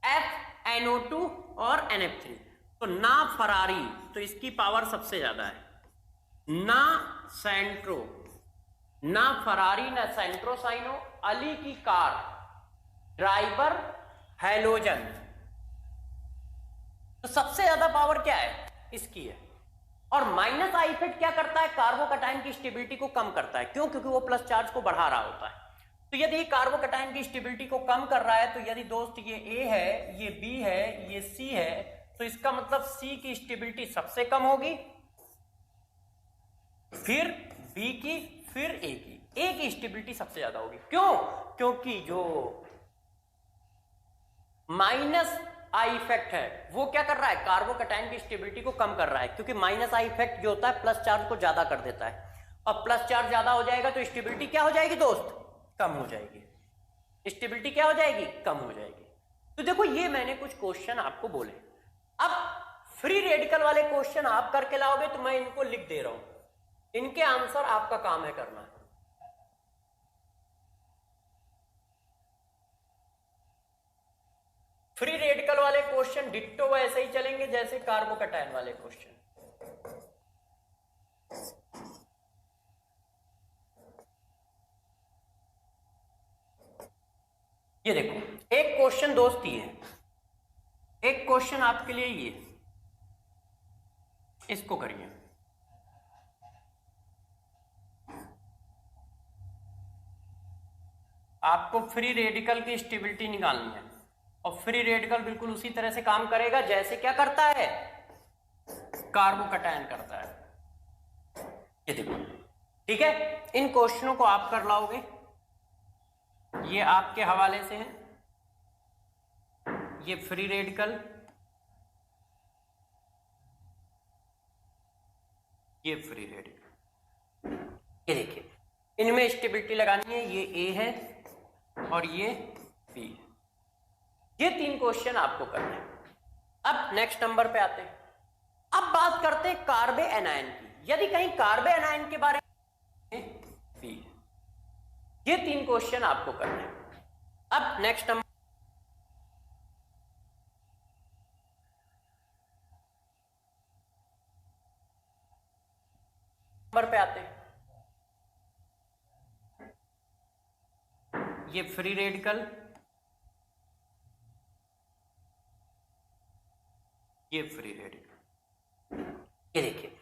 [SPEAKER 1] FnO2 और NF3, तो ना फरारी, तो इसकी पावर सबसे ज्यादा है, ना सेंट्रो, ना फरारी, ना सेंट्रोसाइनो, अली की कार, ड्राइवर, हैलोजन, तो सबसे ज्यादा पावर क्या है? इसकी है। और माइनस आई इफेक्ट क्या करता है? कार्बोकैटायन की स्टेबिलिटी को कम करता है। क्यों? क्योंकि वो प्लस चार्ज को बढ़ा रहा होता है। तो यदि कार्बोकैटायन की स्टेबिलिटी को कम कर रहा है, तो यदि दोस्त ये A है, ये B है, ये C है, तो इसका मतलब C की स्टेबिलिटी सबसे कम होगी, फिर B की, फिर A की। A की स्टेबिलिटी सबसे ज्यादा होगी। क्यों? क्योंकि जो माइनस आई इफेक्ट है वो क्या कर रहा है? कार्बोकैटायन की स्टेबिलिटी को कम कर रहा है, क्योंकि माइनस आई इफेक्ट जो होता है प्लस चार्ज को ज्यादा कर देता है, और प्लस चार्ज ज्यादा हो जाएगा तो स्टेबिलिटी क्या हो जाएगी दोस्त? कम हो जाएगी। स्टेबिलिटी क्या हो जाएगी? कम हो जाएगी। तो देखो ये मैंने कुछ क्वेश्चन आपको बोले, अब फ्री रेडिकल वाले क्वेश्चन आप करके लाओगे तो मैं इनको लिख दे रहा हूं, इनके आंसर आपका काम है करना। फ्री रेडिकल वाले क्वेश्चन डिट्टो वैसे ही चलेंगे जैसे कार्बोकैटायन वाले क्वेश्चन। ये देखो एक क्वेश्चन दोस्त ये है, एक क्वेश्चन आपके लिए ये, इसको करिए। आपको फ्री रेडिकल की स्टेबिलिटी निकालनी है, और फ्री रेडिकल बिल्कुल उसी तरह से काम करेगा जैसे क्या करता है? कार्बोकैटायन करता है। ये देखो, ठीक है, इन क्वेश्चनों को आप कर लाओगे, ये आपके हवाले से है, ये फ्री रेडिकल, ये फ्री रेडिकल, ये देखिए इनमें स्टेबिलिटी लगानी है, ये A है और ये B है। ये 3 क्वेश्चन आपको करने हैं। अब नेक्स्ट नंबर पे आते हैं। अब बात करते हैं कार्बे एनायन की। यदि कहीं कार्बे एनायन के बारे में B, ये 3 क्वेश्चन आपको करने हैं। अब नेक्स्ट नंबर पे आते हैं। ये फ्री रेडिकल, ये फ्री रेडिकल, ये देखिए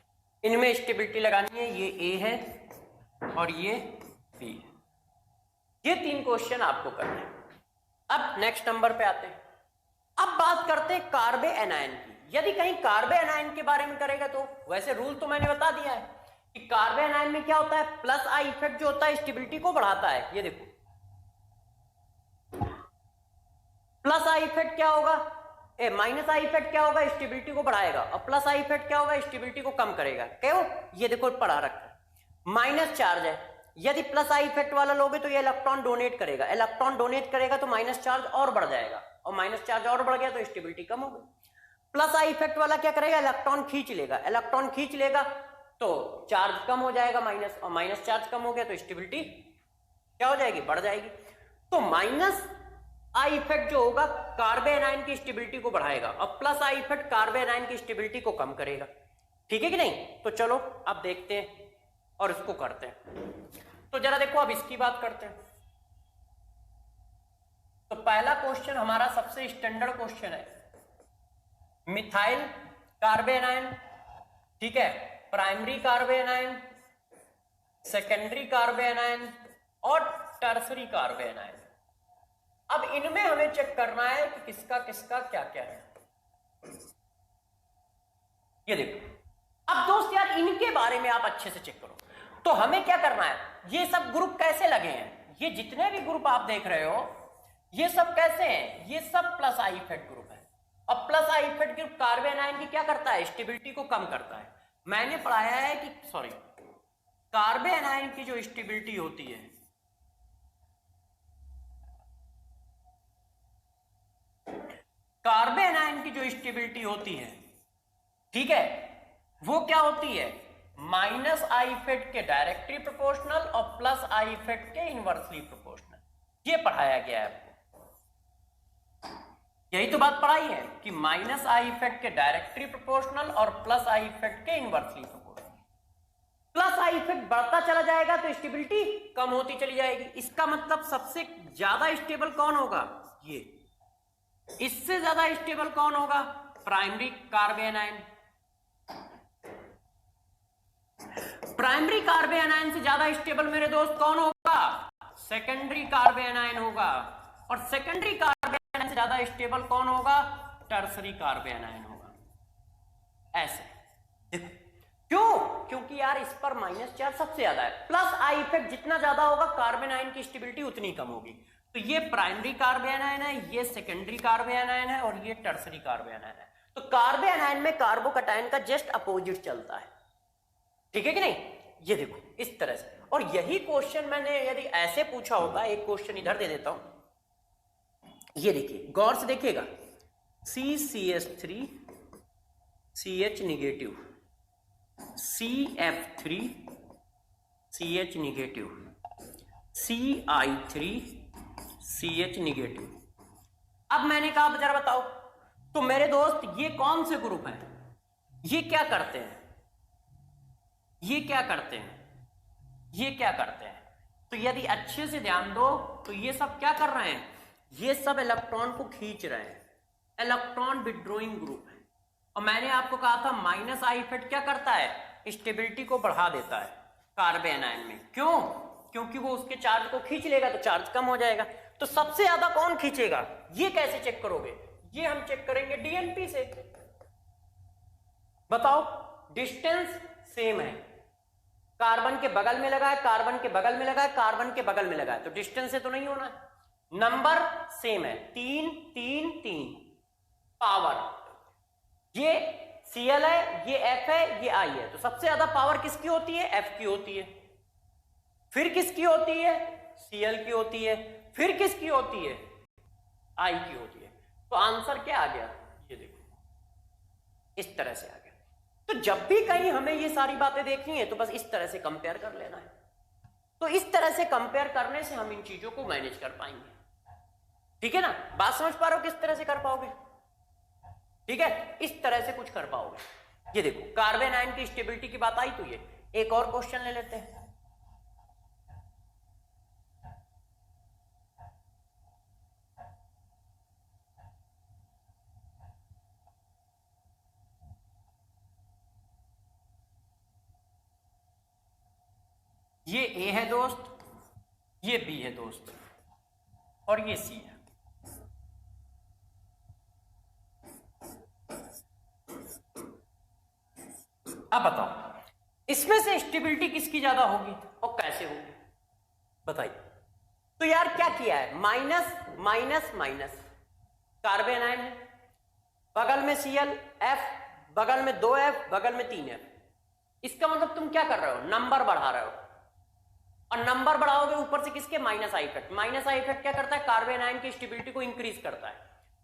[SPEAKER 1] इनमें स्टेबिलिटी लगानी है, ये A है और ये B है। ये 3 क्वेश्चन आपको करने हैं। अब नेक्स्ट नंबर पे आते हैं। अब बात करते हैं कार्बे एनायन की। यदि कहीं कार्बे एनायन के बारे में करेगा तो वैसे रूल तो मैंने बता दिया है कि कार्बे एनायन में क्या होता है, प्लस आई इफेक्ट जो होता है स्टेबिलिटी को बढ़ाता है। ये देखो प्लस आई इफेक्ट क्या होगा, माइनस आई इफेक्ट क्या होगा, स्टेबिलिटी को बढ़ाएगा, और प्लस आई इफेक्ट क्या होगा, स्टेबिलिटी को कम करेगा। क्यों, ये देखो पढ़ा रखा माइनस चार्ज है, यदि प्लस आई इफेक्ट वाला लोगे तो ये इलेक्ट्रॉन डोनेट करेगा, इलेक्ट्रॉन डोनेट करेगा तो माइनस चार्ज और बढ़ जाएगा, और माइनस चार्ज और बढ़ गया तो स्टेबिलिटी कम होगी। प्लस आई इफेक्ट वाला क्या करेगा, इलेक्ट्रॉन खींच लेगा, इलेक्ट्रॉन खींच लेगा तो चार्ज कम हो जाएगा माइनस, और माइनस चार्ज कम हो गया तो स्टेबिलिटी क्या हो जाएगी, बढ़ जाएगी। तो माइनस आई इफेक्ट जो होगा कार्बन आयन की स्टेबिलिटी को बढ़ाएगा, और plus I effect carbon ion की स्टेबिलिटी को कम करेगा। ठीक है कि नहीं? तो चलो अब देखते हैं और इसको करते हैं। तो जरा देखो अब इसकी बात करते हैं। तो पहला क्वेश्चन हमारा सबसे स्टैंडर्ड क्वेश्चन है, मिथाइल कार्बन आयन, ठीक है, primary carbon ion, secondary carbon ion और टर्सरी कार्बन आयन। अब इनमें हमें चेक करना है कि किसका किसका क्या क्या है। ये देखो अब दोस्त यार इनके बारे में आप अच्छे से चेक करो। तो हमें क्या करना है, ये सब ग्रुप कैसे लगे हैं, ये जितने भी ग्रुप आप देख रहे हो ये सब कैसे हैं, ये सब प्लस आई इफेक्ट ग्रुप है। अब plus I effect group carbon ion की क्या करता है, स्टेबिलिटी को कम करता है। मैंने पढ़ाया है कि सॉरी कार्बन आयन की जो स्टेबिलिटी होती है, कार्बन आयन की जो स्टेबिलिटी होती है, ठीक है, वो क्या होती है, माइनस आई इफेक्ट के डायरेक्टली प्रोपोर्शनल और प्लस आई इफेक्ट के इनवर्सली प्रोपोर्शनल। ये पढ़ाया गया है आपको, यही तो बात पढ़ाई है कि माइनस आई इफेक्ट के डायरेक्टली प्रोपोर्शनल और प्लस आई इफेक्ट के inversely proportional. Plus I effect बढ़ता चला जाएगा तो स्टेबिलिटी कम होती चली जाएगी। इसका मतलब सबसे ज्यादा स्टेबल कौन होगा, ये। इससे ज्यादा स्टेबल कौन होगा, primary carbon ion. Primary carbon ion से ज्यादा स्टेबल मेरे दोस्त कौन होगा, सेकेंडरी कार्बन आयन होगा। और सेकेंडरी कार्बन आयन से ज्यादा स्टेबल कौन होगा, टर्सरी कार्बन आयन होगा। ऐसे देखो, क्यों, क्योंकि यार इस पर माइनस चार्ज सबसे ज्यादा है। प्लस आई इफेक्ट जितना ज्यादा होगा कार्बन आयन की स्टेबिलिटी उतनी कम होगी। तो ये प्राइमरी कार्बन आयन है, ये सेकेंडरी कार्बन आयन है, और ये टर्सरी कार्बन आयन है। तो कार्बन आयन में कार्बोकैटायन का जस्ट अपोजिट चलता है, ठीक है कि नहीं। ये देखो इस तरह से। और यही क्वेश्चन मैंने यदि ऐसे पूछा होता, एक क्वेश्चन इधर दे देता हूं, ये देखिए गौर से देखिएगा, CCH3 CH negative, CF3 CH negative, CI3 CH negative. अब मैंने कहा जरा बताओ तो मेरे दोस्त ये कौन से ग्रुप हैं, ये क्या करते हैं, ये क्या करते हैं, ये क्या करते हैं। तो यदि अच्छे से ध्यान दो तो ये सब क्या कर रहे हैं, ये सब इलेक्ट्रॉन को खींच रहे हैं, इलेक्ट्रॉन विड्रॉइंग ग्रुप है। और मैंने आपको कहा था माइनस आई इफेक्ट क्या करता है, स्टेबिलिटी को बढ़ा देता है कार्बन आयन में। क्यों, क्योंकि वो उसके चार्ज को खींच लेगा तो चार्ज कम हो जाएगा। तो सबसे ज्यादा कौन खींचेगा, ये कैसे चेक करोगे, ये हम चेक करेंगे डीएनपी से। बताओ डिस्टेंस सेम है, कार्बन के बगल में लगा है, कार्बन के बगल में लगा है, कार्बन के बगल में लगा है, तो डिस्टेंस से तो नहीं होना है। नंबर सेम है, 3 3 3। पावर ये Cl है, ये F है, ये I है। तो सबसे ज्यादा पावर किसकी होती है, F की होती है। फिर किसकी होती है, Cl की होती है। फिर किसकी होती है, I की होती है। तो आंसर क्या आ गया, ये देखो इस तरह से आ गया। तो जब भी कहीं हमें ये सारी बातें देखनी है तो बस इस तरह से कंपेयर कर लेना है। तो इस तरह से कंपेयर करने से हम इन चीजों को मैनेज कर पाएंगे, ठीक है ना। बात समझ पा रहे हो किस तरह से कर पाओगे, ठीक है, इस तरह से कुछ कर पाओगे। ये देखो कार्बन आयन की स्टेबिलिटी की बात आई तो ये एक और क्वेश्चन ले लेते हैं। ये A है दोस्त, ये B है दोस्त, और ये C है। अब बताओ इसमें से स्टेबिलिटी किसकी ज्यादा होगी और कैसे होगी, बताइए। तो यार क्या किया है, minus minus minus carbon ion है, बगल में Cl, F, बगल में 2F, बगल में 3F। इसका मतलब तुम क्या कर रहे हो, नंबर बढ़ा रहे हो, और नंबर बढ़ाओगे ऊपर से किसके, minus I effect. Minus I effect क्या करता है, कार्बन आयन की स्टेबिलिटी को इंक्रीज करता है,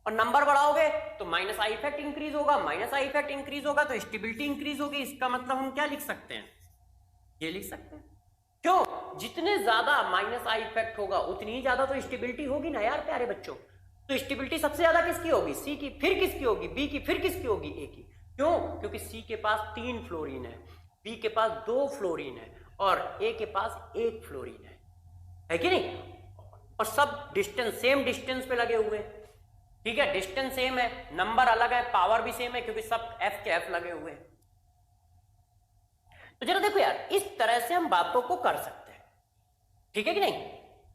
[SPEAKER 1] और नंबर बढ़ाओगे तो माइनस आई इफेक्ट इंक्रीज होगा, माइनस आई इफेक्ट इंक्रीज होगा तो स्टेबिलिटी इंक्रीज होगी। इसका मतलब हम क्या लिख सकते हैं, ये लिख सकते हैं। क्यों, जितने ज्यादा माइनस आई इफेक्ट होगा उतनी ही ज्यादा तो स्टेबिलिटी होगी ना यार प्यारे बच्चों। तो स्टेबिलिटी सबसे ज्यादा किसकी होगी, सी की, फिर किसकी होगी, बी की, फिर किसकी होगी, ए की। क्यों, क्योंकि सी के पास 3 फ्लोरीन है, बी के पास 2 फ्लोरीन है, और ए के पास 1 फ्लोरीन है कि नहीं। और सब डिस्टेंस, सेम डिस्टेंस पे लगे हुए, ठीक है, डिस्टेंस सेम है, नंबर अलग है, पावर भी सेम है, क्योंकि सब एफ के एफ लगे हुए हैं। तो जरा देखो यार, इस तरह से हम बातों को कर सकते हैं, ठीक है कि नहीं,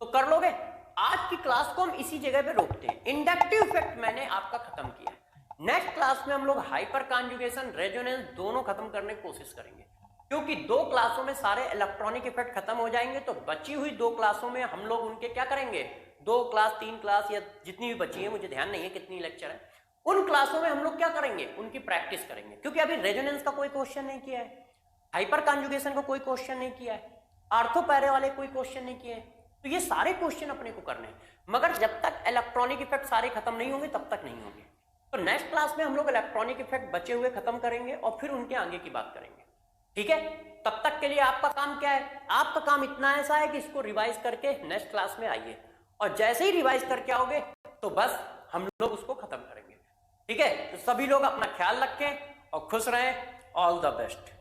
[SPEAKER 1] तो कर लोगे। आज की क्लास को हम इसी जगह पे रोकते हैं। इंडक्टिव इफेक्ट मैंने आपका खत्म किया। नेक्स्ट क्लास में हम लोग हाइपर कॉन्जुगेशन, रेजोनेंस दोनों खत्म करने की कोशिश करेंगे, क्योंकि 2 क्लासों में सारे इलेक्ट्रॉनिक इफेक्ट खत्म हो जाएंगे। तो बची हुई 2 क्लासों में हम लोग उनके क्या करेंगे, 2 क्लास 3 क्लास या जितनी भी बची है, मुझे ध्यान नहीं है कितनी लेक्चर है, उन क्लासों में हम लोग क्या करेंगे, उनकी प्रैक्टिस करेंगे। क्योंकि अभी रेजोनेंस का कोई क्वेश्चन नहीं किया है, हाइपर कॉन्जुगेशन का कोई क्वेश्चन नहीं किया है, आर्थो पैरे वाले कोई क्वेश्चन नहीं किए हैं। तो ये सारे क्वेश्चन अपने को करने हैं, मगर जब तक इलेक्ट्रॉनिक इफेक्ट सारे खत्म नहीं होंगे तब तक नहीं होंगे। तो नेक्स्ट क्लास में हम लोग इलेक्ट्रॉनिक इफेक्ट बचे हुए खत्म करेंगे और फिर उनके आगे की बात करेंगे, ठीक है। तब तक के लिए आपका काम क्या है, आपका काम इतना ऐसा है कि इसको रिवाइज करके नेक्स्ट क्लास में आइए, और जैसे ही रिवाइज करके आओगे तो बस हम लोग उसको खत्म करेंगे, ठीक है। तो सभी लोग अपना ख्याल रखें और खुश रहें। All the best.